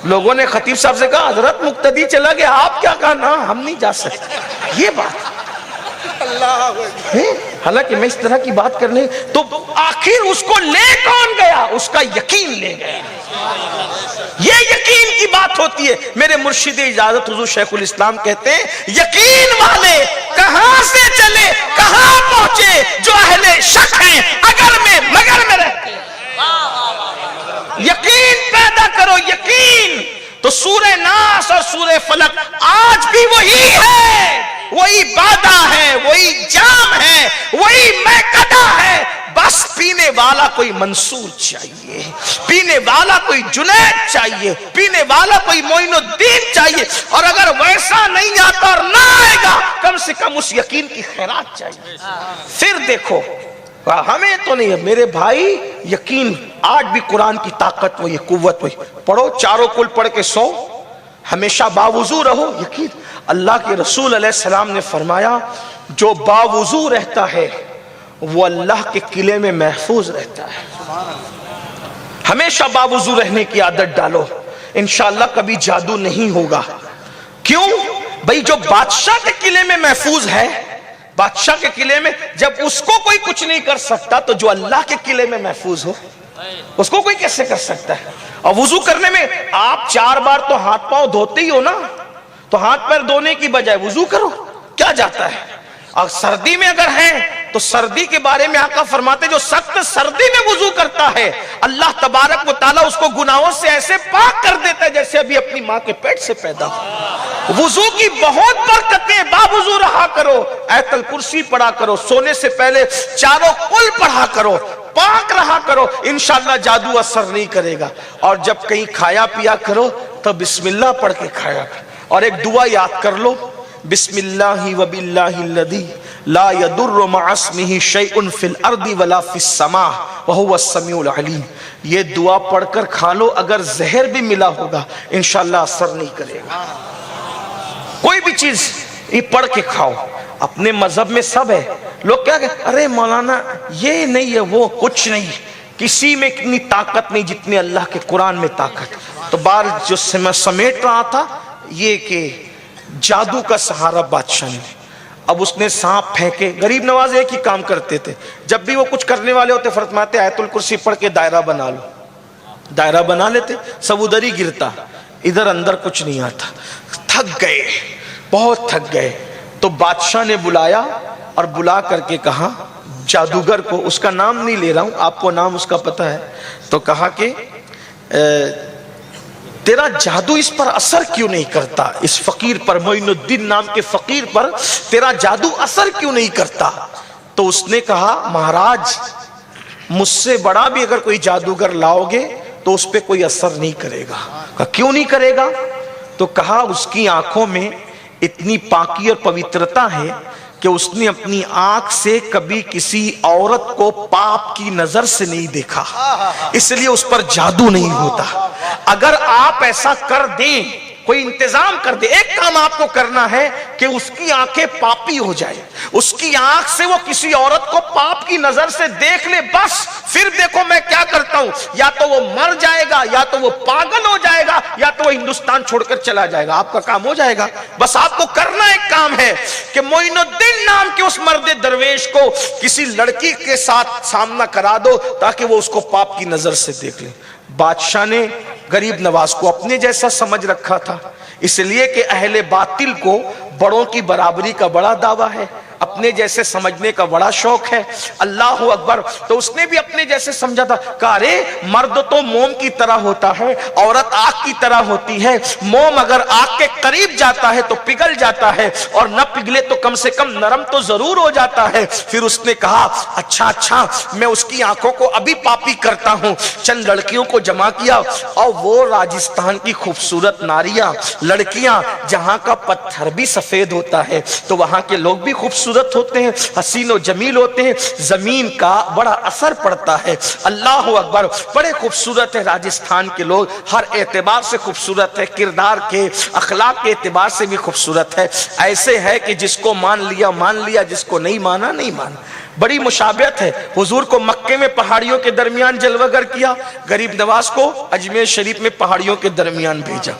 S1: لوگوں نے خطیب صاحب سے کہا حضرت مقتدی چلا گیا, آپ کیا کہا؟ نا ہم نہیں جا سکتے. یہ بات حالانکہ میں اس طرح کی بات کرنے, تو آخر اس کو لے کون گیا؟ اس کا یقین لے گیا. یہ یقین کی بات ہوتی ہے. میرے مرشد اجازت حضور شیخ الاسلام کہتے ہیں یقین والے کہاں سے چلے کہاں پہنچے, جو اہل شک ہیں اگر میں مگر میں رہتے ہیں. یقین پیدا کرو, یقین. تو سورہ ناس اور سورہ فلق آج بھی وہی ہے, وہی بادہ ہے, وہی جام ہے, وہی میکدہ ہے. بس پینے والا کوئی منصور چاہیے, پینے والا کوئی جنید چاہیے, پینے والا کوئی معین الدین چاہیے. اور اگر ویسا نہیں آتا اور نہ آئے گا کم سے کم اس یقین کی خیرات چاہیے. پھر دیکھو ہمیں تو نہیں ہے میرے بھائی, یقین آج بھی قرآن کی طاقت وہی, قوت وہی. پڑھو چاروں کل پڑھ کے سو, ہمیشہ باوضو رہو. یقین اللہ کے رسول علیہ السلام نے فرمایا جو باوضو رہتا ہے وہ اللہ کے قلعے میں محفوظ رہتا ہے. ہمیشہ باوضو رہنے کی عادت ڈالو, انشاءاللہ کبھی جادو نہیں ہوگا. کیوں بھئی؟ جو بادشاہ کے قلعے میں محفوظ ہے, بادشاہ کے قلعے میں جب اس کو کوئی کچھ نہیں کر سکتا, تو جو اللہ کے قلعے میں محفوظ ہو اس کو کوئی کیسے کر سکتا ہے؟ اور وضو کرنے میں آپ 4 بار تو ہاتھ پاؤں دھوتے ہی ہو نا, تو ہاتھ پیر دھونے کی بجائے وضو کرو, کیا جاتا ہے؟ اور سردی میں اگر ہیں تو سردی کے بارے میں آقا فرماتے جو سخت سردی میں وضو کرتا ہے اللہ تبارک و تعالیٰ اس کو گناہوں سے ایسے پاک کر دیتا ہے جیسے ابھی اپنی ماں کے پیٹ سے پیدا ہو. وضو کی بہت برکتیں, باوضو رہا کرو, آیت الکرسی پڑھا کرو, سونے سے پہلے چاروں کل پڑھا کرو, پاک رہا کرو, انشاءاللہ جادو اثر نہیں کرے گا. اور جب کہیں کھایا پیا کرو تو بسم اللہ پڑھ کے کھایا کرو. اور ایک دعا یاد کر لو, بسم اللہ وباللہ الذی لا یضر مع اسمہ شیء فی الارض ولا فی السماء وہو السمیع العلیم. یہ دعا پڑھ کر کھا لو, اگر زہر بھی ملا ہوگا انشاءاللہ اثر نہیں کرے گا. کوئی بھی چیز یہ پڑھ کے کھاؤ. اپنے مذہب میں سب ہے, لوگ کیا کہتے ارے مولانا یہ نہیں ہے وہ کچھ نہیں, کسی میں اتنی طاقت نہیں جتنی اللہ کے قرآن میں طاقت. تو بار جو سمیٹ رہا تھا یہ کہ جادو کا سہارا بادشاہ نے, اب اس نے سانپ پھینکے. غریب نواز ایک ہی کام کرتے تھے, جب بھی وہ کچھ کرنے والے ہوتے فرماتے آیت الکرسی پڑھ کے دائرہ بنا لو. دائرہ بنا لیتے, سب ادھر ہی گرتا, ادھر اندر کچھ نہیں آتا. تھک گئے, بہت تھک گئے, تو بادشاہ نے بلایا اور بلا کر کے کہا جادوگر کو, اس کا نام نہیں لے رہا ہوں, آپ کو نام اس کا پتہ ہے, تو کہا کہ تیرا جادو اس پر اثر کیوں نہیں کرتا, اس فقیر پر, معین الدین نام کے فقیر پر تیرا جادو اثر کیوں نہیں کرتا؟ تو اس نے کہا مہاراج مجھ سے بڑا بھی اگر کوئی جادوگر لاؤ گے تو اس پہ کوئی اثر نہیں کرے گا. کہا کیوں نہیں کرے گا؟ تو کہا اس کی آنکھوں میں اتنی پاکی اور پوترتا ہے کہ اس نے اپنی آنکھ سے کبھی کسی عورت کو پاپ کی نظر سے نہیں دیکھا, اس لیے اس پر جادو نہیں ہوتا. اگر آپ ایسا کر دیں, کوئی انتظام کر دے, ایک کام آپ کو کرنا ہے کہ اس کی آنکھیں پاپی ہو جائے, اس کی آنکھ سے وہ کسی عورت کو پاپ کی نظر سے دیکھ لے, بس پھر دیکھو میں کیا کرتا ہوں, یا تو وہ مر جائے گا, یا تو وہ پاگل ہو جائے گا, یا تو وہ ہندوستان چھوڑ کر چلا جائے گا, آپ کا کام ہو جائے گا. بس آپ کو کرنا ایک کام ہے کہ معین الدین نام کے اس مرد درویش کو کسی لڑکی کے ساتھ سامنا کرا دو تاکہ وہ اس کو پاپ کی نظر سے دیکھ لے. بادشاہ نے غریب نواز کو اپنے جیسا سمجھ رکھا تھا, اس لیے کہ اہل باطل کو بڑوں کی برابری کا بڑا دعویٰ ہے, اپنے جیسے سمجھنے کا بڑا شوق ہے. اللہ اکبر. تو اس نے بھی اپنے جیسے سمجھا تھا. کہا ارے مرد تو موم کی طرح ہوتا ہے, عورت آگ کی طرح ہوتی ہے. موم اگر آگ کے قریب جاتا ہے تو پگھل جاتا ہے, اور نہ پگھلے تو کم سے کم نرم تو ضرور ہو جاتا ہے. پھر اس نے کہا اچھا میں اس کی آنکھوں کو ابھی پاپی کرتا ہوں. چند لڑکیوں کو جمع کیا, اور وہ راجستھان کی خوبصورت ناریاں, لڑکیاں, جہاں کا پتھر بھی سفید ہوتا ہے تو وہاں کے لوگ بھی خوبصورت ہوتے ہیں, حسین و جمیل ہوتے ہیں. زمین کا بڑا اثر پڑتا ہے. اللہ اکبر. بڑے خوبصورت ہے راجستھان کے لوگ, ہر اعتبار سے خوبصورت ہے, کردار کے اخلاق کے اعتبار سے بھی خوبصورت ہے. ایسے ہے کہ جس کو مان لیا, جس کو نہیں مانا نہیں مانا. بڑی مشابہت ہے. حضور کو مکے میں پہاڑیوں کے درمیان جلوہ گر کیا, غریب نواز کو اجمیر شریف میں پہاڑیوں کے درمیان بھیجا.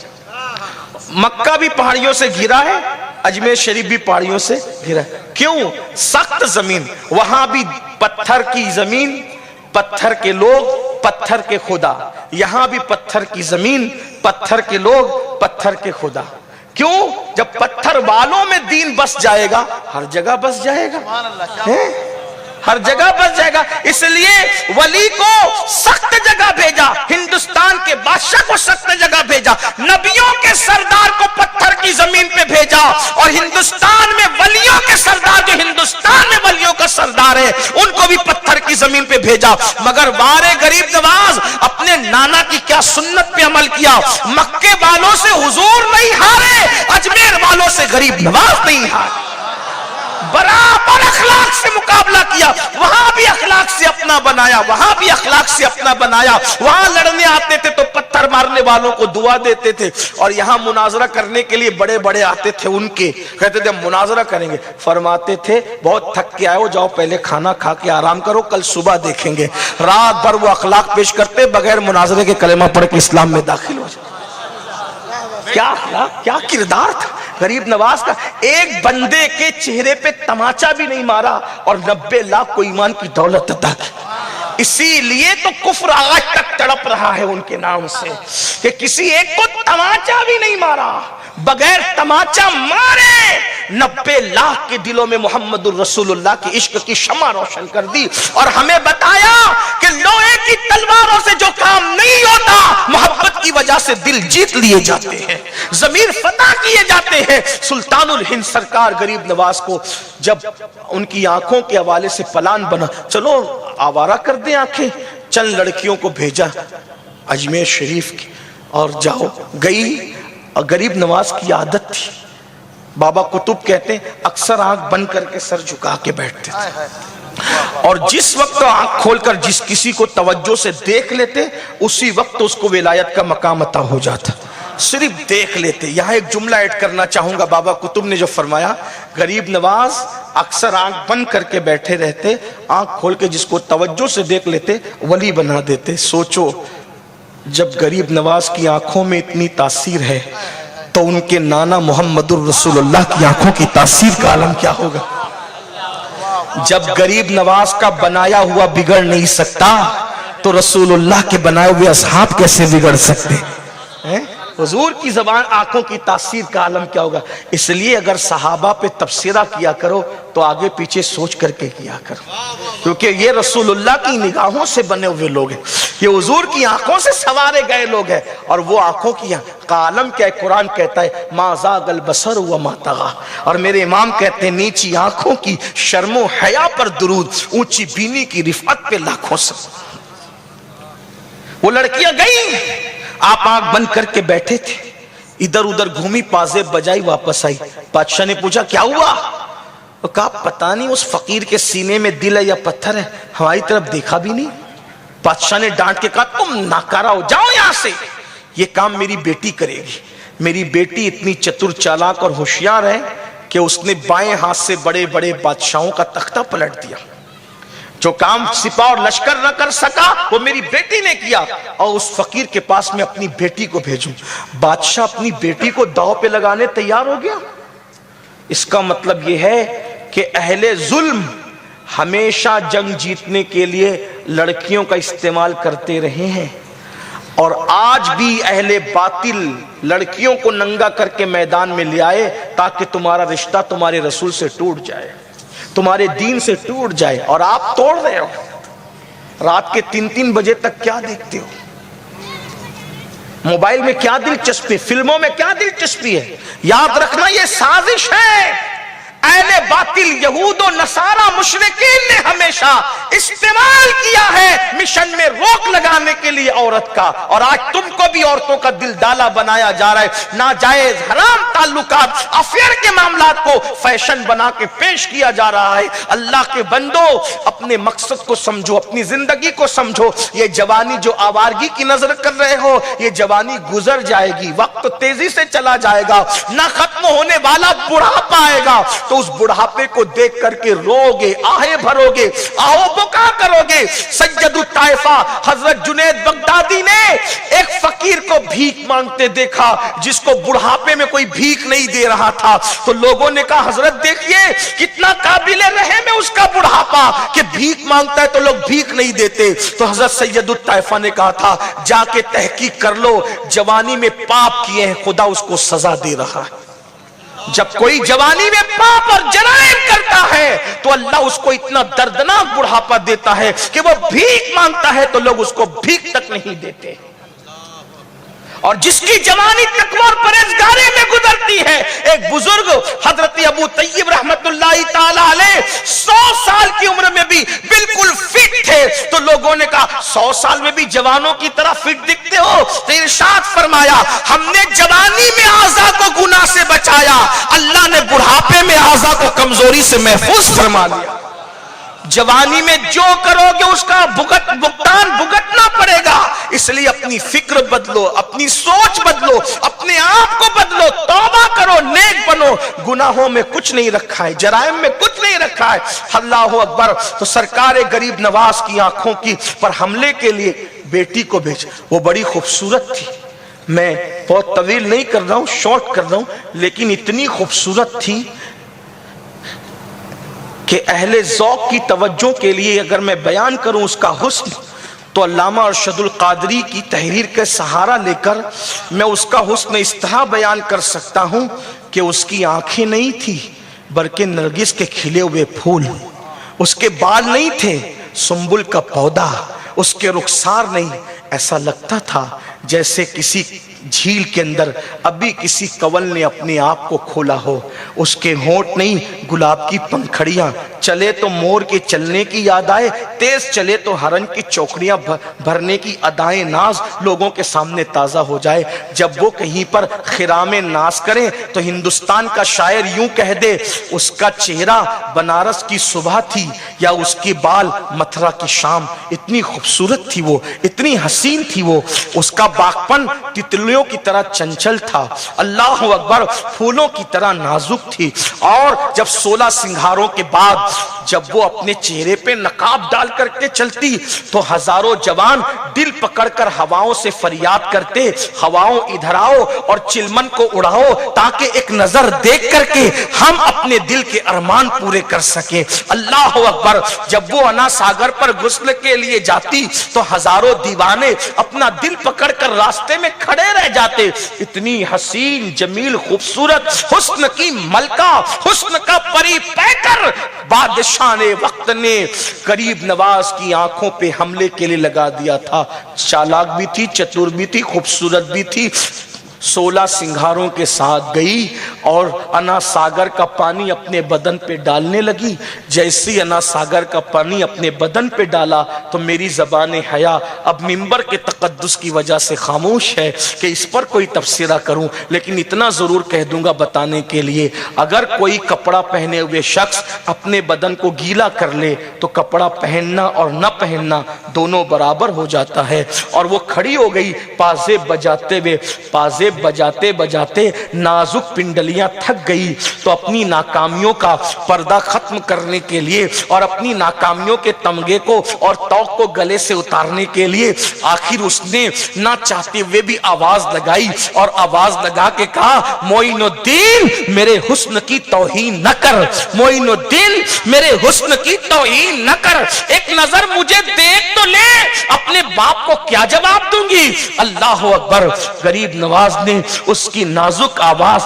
S1: مکہ بھی پہاڑیوں سے گھرا ہے, اجمیر شریف بھی پہاڑیوں سے گھرا ہے. کیوں؟ سخت زمین, وہاں بھی پتھر کی زمین, پتھر کے لوگ, پتھر کے خدا. یہاں بھی پتھر کی زمین, پتھر کے لوگ, پتھر کے خدا. کیوں؟ جب پتھر والوں میں دین بس جائے گا, ہر جگہ بس جائے گا, ہر جگہ بس جائے گا. اس لیے ولی کو سخت جگہ بھیجا, ہندوستان کے بادشاہ کو سخت جگہ بھیجا, نبیوں کے سردار کو پتھر کی زمین پہ بھیجا, اور ہندوستان میں ولیوں کے سردار, جو ہندوستان میں ولیوں کا سردار ہے, ان کو بھی پتھر کی زمین پہ بھیجا. مگر وارے غریب نواز اپنے نانا کی کیا سنت پہ عمل کیا. مکے والوں سے حضور نہیں ہارے, اجمیر والوں سے غریب نواز نہیں ہارے. برابر اخلاق سے مقابلہ کیا. وہاں بھی اخلاق سے اپنا بنایا, وہاں بھی اخلاق سے اپنا بنایا. وہاں لڑنے آتے تھے تو پتھر مارنے والوں کو دعا دیتے تھے, اور یہاں مناظرہ کرنے کے لیے بڑے بڑے آتے تھے ان کے, کہتے تھے ہم مناظرہ کریں گے. فرماتے تھے بہت تھک کے آئے ہو, جاؤ پہلے کھانا کھا کے آرام کرو, کل صبح دیکھیں گے. رات بھر وہ اخلاق پیش کرتے, بغیر مناظرے کے کلمہ پڑھ کے اسلام میں داخل ہو جاتے. کیا اخلاق, کیا کردار تھا غریب نواز کا. ایک بندے کے چہرے پہ تماچا بھی نہیں مارا, اور 90 لاکھ کو ایمان کی دولت عطا کی. اسی لیے تو کفر آج تک تڑپ رہا ہے ان کے نام سے, کہ کسی ایک کو تماچا بھی نہیں مارا. بغیر تماچا مارے 90 لاکھ کے دلوں میں محمد الرسول اللہ کی عشق کی شمع روشن کر دی, اور ہمیں بتایا کہ لوہے کی تلواروں سے جو کام نہیں ہوتا, محبت کی وجہ سے دل جیت لیے جاتے ہیں, ضمیر فتح کیے جاتے ہیں. سلطان الہند سرکار غریب نواز کو جب ان کی آنکھوں کے حوالے سے پلان بنا, چلو آوارہ کر دیں آنکھیں, چند لڑکیوں کو بھیجا اجمیر شریف کی, اور جاؤ. گئی, اور غریب نواز کی عادت تھی, بابا قطب کہتے ہیں اکثر آنکھ بند کر کے سر جھکا کے بیٹھتے تھے, اور جس وقت آنکھ کھول کر جس کسی کو توجہ سے دیکھ لیتے, اسی وقت اس کو ولایت کا مقام عطا ہو جاتا. صرف دیکھ لیتے. یہاں ایک جملہ ایڈ کرنا چاہوں گا, بابا قطب نے جو فرمایا, غریب نواز اکثر آنکھ بند کر کے بیٹھے رہتے, آنکھ کھول کے جس کو توجہ سے دیکھ لیتے ولی بنا دیتے. سوچو جب غریب نواز کی آنکھوں میں اتنی تاثیر ہے, تو ان کے نانا محمد الرسول اللہ کی آنکھوں کی تاثیر کا عالم کیا ہوگا. جب غریب نواز کا بنایا ہوا بگڑ نہیں سکتا, تو رسول اللہ کے بنائے ہوئے اصحاب کیسے بگڑ سکتے ہیں. حضور کی زبان آنکھوں کی تاثیر کا عالم کیا ہوگا. اس لیے اگر صحابہ پہ تبصرہ کیا کرو تو آگے پیچھے سوچ کر کے کیا کرو, کیونکہ یہ رسول اللہ کی نگاہوں سے بنے ہوئے لوگ ہیں, یہ حضور کی آنکھوں سے سوارے گئے لوگ ہیں. اور وہ آنکھوں کی عالم کیا ہے, قرآن کہتا ہے ما زاغ البصر وما طغى, اور میرے امام کہتے ہیں نیچی آنکھوں کی شرم و حیا پر درود, اونچی بینی کی رفعت پہ لاکھوں سے. وہ لڑکیاں گئیں, آپ آنکھ بند کر کے بیٹھے تھے, ادھر ادھر گھومی, پازے بجائی, واپس آئی. بادشاہ نے پوچھا کیا ہوا؟ کہا پتہ نہیں اس فقیر کے سینے میں دل ہے یا پتھر ہے, ہماری طرف دیکھا بھی نہیں. بادشاہ نے ڈانٹ کے کہا تم ناکارہ ہو, جاؤ یہاں سے, یہ کام میری بیٹی کرے گی. میری بیٹی اتنی چتر چالاک اور ہوشیار ہے کہ اس نے بائیں ہاتھ سے بڑے بڑے بادشاہوں کا تختہ پلٹ دیا. جو کام سپاہ اور لشکر نہ کر سکا وہ میری بیٹی نے کیا, اور اس فقیر کے پاس میں اپنی بیٹی کو بھیجوں. بادشاہ اپنی بیٹی کو داؤ پہ لگانے تیار ہو گیا. اس کا مطلب یہ ہے کہ اہل ظلم ہمیشہ جنگ جیتنے کے لیے لڑکیوں کا استعمال کرتے رہے ہیں, اور آج بھی اہل باطل لڑکیوں کو ننگا کر کے میدان میں لے آئے تاکہ تمہارا رشتہ تمہارے رسول سے ٹوٹ جائے. تمہارے دین سے ٹوٹ جائے اور آپ توڑ رہے ہو. رات کے 3-3 بجے تک کیا دیکھتے ہو؟ موبائل میں کیا دلچسپی، فلموں میں کیا دلچسپی ہے؟ یاد رکھنا یہ سازش ہے. اہل باطل یہود و نصارہ مشرکین نے ہمیشہ استعمال کیا ہے مشن میں روک لگانے کے لیے عورت کا، اور آج تم کو بھی عورتوں کا دل ڈالا بنایا جا رہا ہے. ناجائز حرام تعلقات، افیئر کے معاملات کو فیشن بنا کے پیش کیا جا رہا ہے. اللہ کے بندو اپنے مقصد کو سمجھو، اپنی زندگی کو سمجھو. یہ جوانی جو آوارگی کی نظر کر رہے ہو، یہ جوانی گزر جائے گی، وقت تیزی سے چلا جائے گا، نہ ختم ہونے والا بڑھاپا آئے گا. تو اس بڑھاپے کو دیکھ کر کے رو گے، آہے بھرو گے، آہو بکا کرو گے. سید الطائفہ حضرت جنید بغدادی نے ایک فقیر کو بھیک مانگتے دیکھا جس کو بڑھاپے میں کوئی بھیک نہیں دے رہا تھا. تو لوگوں نے کہا حضرت دیکھیے کتنا قابل رحم ہے اس کا بڑھاپا کہ بھیک مانگتا ہے تو لوگ بھیک نہیں دیتے. تو حضرت سید الطائفہ نے کہا تھا جا کے تحقیق کر لو، جوانی میں پاپ کیے ہیں، خدا اس کو سزا دے رہا ہے. جب کوئی جوانی میں پاپ اور جرائم کرتا ہے تو اللہ اس کو اتنا دردناک بڑھاپا دیتا ہے کہ وہ بھیک مانگتا ہے تو لوگ اس کو بھیک تک نہیں دیتے. اور جس کی جوانی تقوی اور پرہیزگاری میں گزرتی ہے، ایک بزرگ حضرت ابو طیب رحمت اللہ تعالی علیہ 100 سال کی عمر میں بھی بالکل فٹ تھے. تو لوگوں نے کہا 100 سال میں بھی جوانوں کی طرح فٹ دکھتے ہو. تو ارشاد فرمایا ہم نے جوانی میں اعضاء کو گناہ سے بچایا، اللہ نے بڑھاپے میں اعضاء کو کمزوری سے محفوظ فرما لیا. جوانی میں جو کرو گے اس کا بھگتان بھگتنا پڑے گا. اس لیے اپنی فکر بدلو، اپنی سوچ بدلو، اپنے آپ کو بدلو، توبہ کرو، نیک بنو. گناہوں میں کچھ نہیں رکھا ہے، جرائم میں کچھ نہیں رکھا ہے. اللہ اکبر. تو سرکار غریب نواز کی آنکھوں کی پر حملے کے لیے بیٹی کو بھیج. وہ بڑی خوبصورت تھی، میں بہت طویل نہیں کر رہا ہوں، شارٹ کر رہا ہوں، لیکن اتنی خوبصورت تھی کہ اہل ذوق کی توجہ کے لیے اگر میں بیان کروں اس کا حسن تو علامہ ارشد القادری کی تحریر کے سہارا لے کر میں اس کا حسن اس طرح بیان کر سکتا ہوں کہ اس کی آنکھیں نہیں تھی بلکہ نرگس کے کھلے ہوئے پھول، اس کے بال نہیں تھے سنبل کا پودا، اس کے رخسار نہیں. ایسا لگتا تھا جیسے کسی جھیل کے اندر ابھی کسی کنول نے اپنے آپ کو کھولا ہو. اس کے ہونٹ نہیں گلاب کی پنکھڑیاں، چلے تو مور کے چلنے کی یاد آئے، تیز چلے تو ہرن کی چوکڑیاں بھرنے کی ادائیں ناز لوگوں کے سامنے تازہ ہو جائے. جب وہ کہیں پر خرام ناز کریں تو ہندوستان کا شاعر یوں کہہ دے اس کا چہرہ بنارس کی صبح تھی یا اس کے بال متھرا کی شام. اتنی خوبصورت تھی وہ، اتنی حسین تھی وہ. اس کا باغپن تتلیوں کی طرح چنچل تھا، اللہ اکبر، پھولوں کی طرح نازک تھی. اور جب 16 سنگھاروں کے بعد جب وہ اپنے چہرے پہ نقاب ڈال کر کے چلتی تو ہزاروں جوان دل پکڑ کر ہواؤں سے فریاد کرتے ہواؤں ادھر آؤ اور چلمن کو اڑاؤ تاکہ ایک نظر دیکھ کر کے ہم اپنے دل کے ارمان پورے کر سکیں. اللہ اکبر. جب وہ انا ساگر پر غسل کے لیے جاتی تو ہزاروں دیوانے اپنا دل پکڑ کر راستے میں کھڑے رہ جاتے. اتنی حسین جمیل خوبصورت حسن کی ملکہ، حسن کا پری پیکر بادشاہ نے وقت نے غریب نواز کی آنکھوں پہ حملے کے لیے لگا دیا تھا. چالاک بھی تھی، چتور بھی تھی، خوبصورت بھی تھی. 16 سنگھاروں کے ساتھ گئی اور انا ساگر کا پانی اپنے بدن پہ ڈالنے لگی. جیسی انا ساگر کا پانی اپنے بدن پہ ڈالا تو میری زبان حیا اب منبر کے تقدس کی وجہ سے خاموش ہے کہ اس پر کوئی تبصرہ کروں، لیکن اتنا ضرور کہہ دوں گا بتانے کے لیے اگر کوئی کپڑا پہنے ہوئے شخص اپنے بدن کو گیلا کر لے تو کپڑا پہننا اور نہ پہننا دونوں برابر ہو جاتا ہے. اور وہ کھڑی ہو گئی پازیب بجاتے ہوئے، پازیب بجاتے بجاتے نازک پنڈلیاں تھک گئی تو اپنی ناکامیوں کا پردہ ختم کرنے کے لیے اور اپنی ناکامیوں کے تمغے کو اور توق کو گلے سے اتارنے کے لیے آخر اس نے نہ چاہتے ہوئے بھی آواز لگائی اور آواز لگا کے کہا معین الدین میرے حسن کی توہین نہ کر، معین الدین میرے حسن کی توہین نہ کر، ایک نظر مجھے دیکھ تو لے، اپنے باپ کو کیا جواب دوں گی. اللہ اکبر. غریب نواز نے اس کی نازک آواز